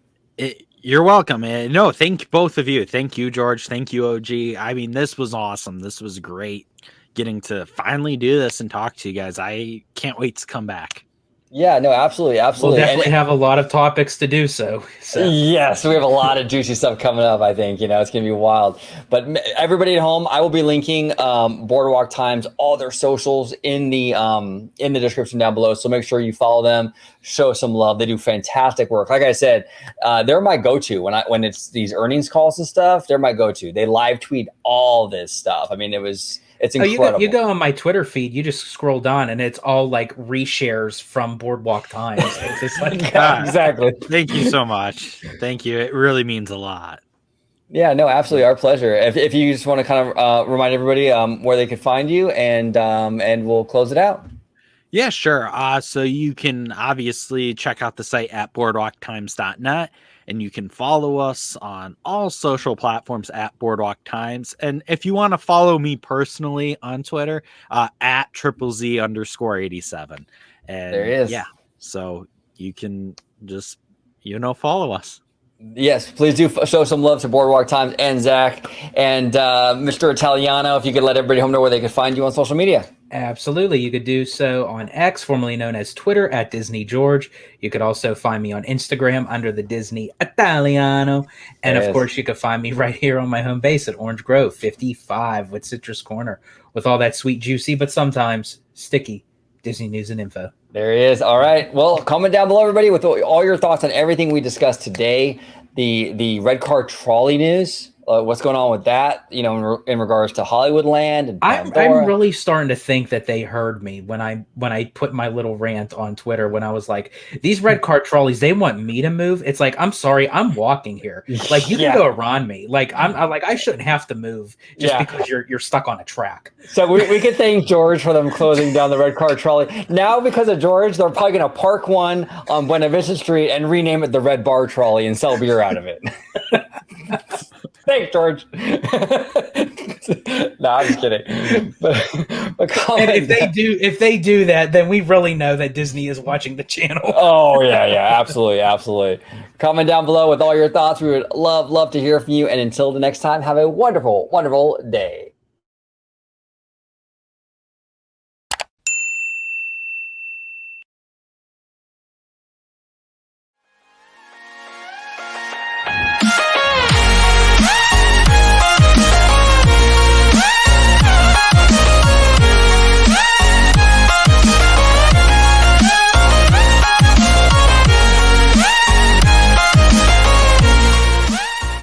[SPEAKER 2] You're welcome, man. No, thank both of you. Thank you, George. Thank you, OG. I mean, this was awesome. This was great getting to finally do this and talk to you guys. I can't wait to come back.
[SPEAKER 1] Yeah, no, absolutely.
[SPEAKER 3] We'll definitely have a lot of topics to do so.
[SPEAKER 1] Yes, we have a lot of juicy stuff coming up, I think. It's going to be wild. But everybody at home, I will be linking Boardwalk Times, all their socials in the description down below. So make sure you follow them, show some love. They do fantastic work. Like I said, they're my go-to when it's these earnings calls and stuff. They're my go-to. They live tweet all this stuff. I mean, it's incredible.
[SPEAKER 3] You go on my Twitter feed, you just scroll down, and it's all like reshares from Boardwalk Times. It's just like,
[SPEAKER 1] exactly.
[SPEAKER 2] Thank you so much. Thank you. It really means a lot.
[SPEAKER 1] Yeah, no, absolutely. Our pleasure. If you just want to kind of remind everybody where they could find you, and we'll close it out.
[SPEAKER 2] Yeah, sure. So you can obviously check out the site at boardwalktimes.net. and you can follow us on all social platforms at Boardwalk Times. And if you want to follow me personally on Twitter, at @ZZ_87. And
[SPEAKER 1] There he is.
[SPEAKER 2] yeah, so you can just, follow us.
[SPEAKER 1] Yes, please do show some love to Boardwalk Times and Zach and Mr. Italiano. If you could let everybody home know where they could find you on social media.
[SPEAKER 3] Absolutely. You could do so on X, formerly known as Twitter, at Disney George. You could also find me on Instagram under the Disney Italiano. And of course, you could find me right here on my home base at Orange Grove 55 with Citrus Corner, with all that sweet, juicy, but sometimes sticky Disney news and info.
[SPEAKER 1] There he is. All right. Well, comment down below, everybody, with all your thoughts on everything we discussed today. The Red Car Trolley news. What's going on with that? In regards to Hollywoodland and
[SPEAKER 3] I'm really starting to think that they heard me when I put my little rant on Twitter when I was like, these red car trolleys, they want me to move. It's like, I'm sorry, I'm walking here. Like, you can go around me. Like, I shouldn't have to move just because you're stuck on a track.
[SPEAKER 1] So we could thank George for them closing down the Red Car Trolley. Now, because of George, they're probably going to park one on Buena Vista Street and rename it the Red Bar Trolley and sell beer out of it. Thanks, George. No, I'm just kidding. But
[SPEAKER 3] and if they do that, then we really know that Disney is watching the channel.
[SPEAKER 1] Oh yeah, absolutely. Comment down below with all your thoughts. We would love to hear from you. And until the next time, have a wonderful day.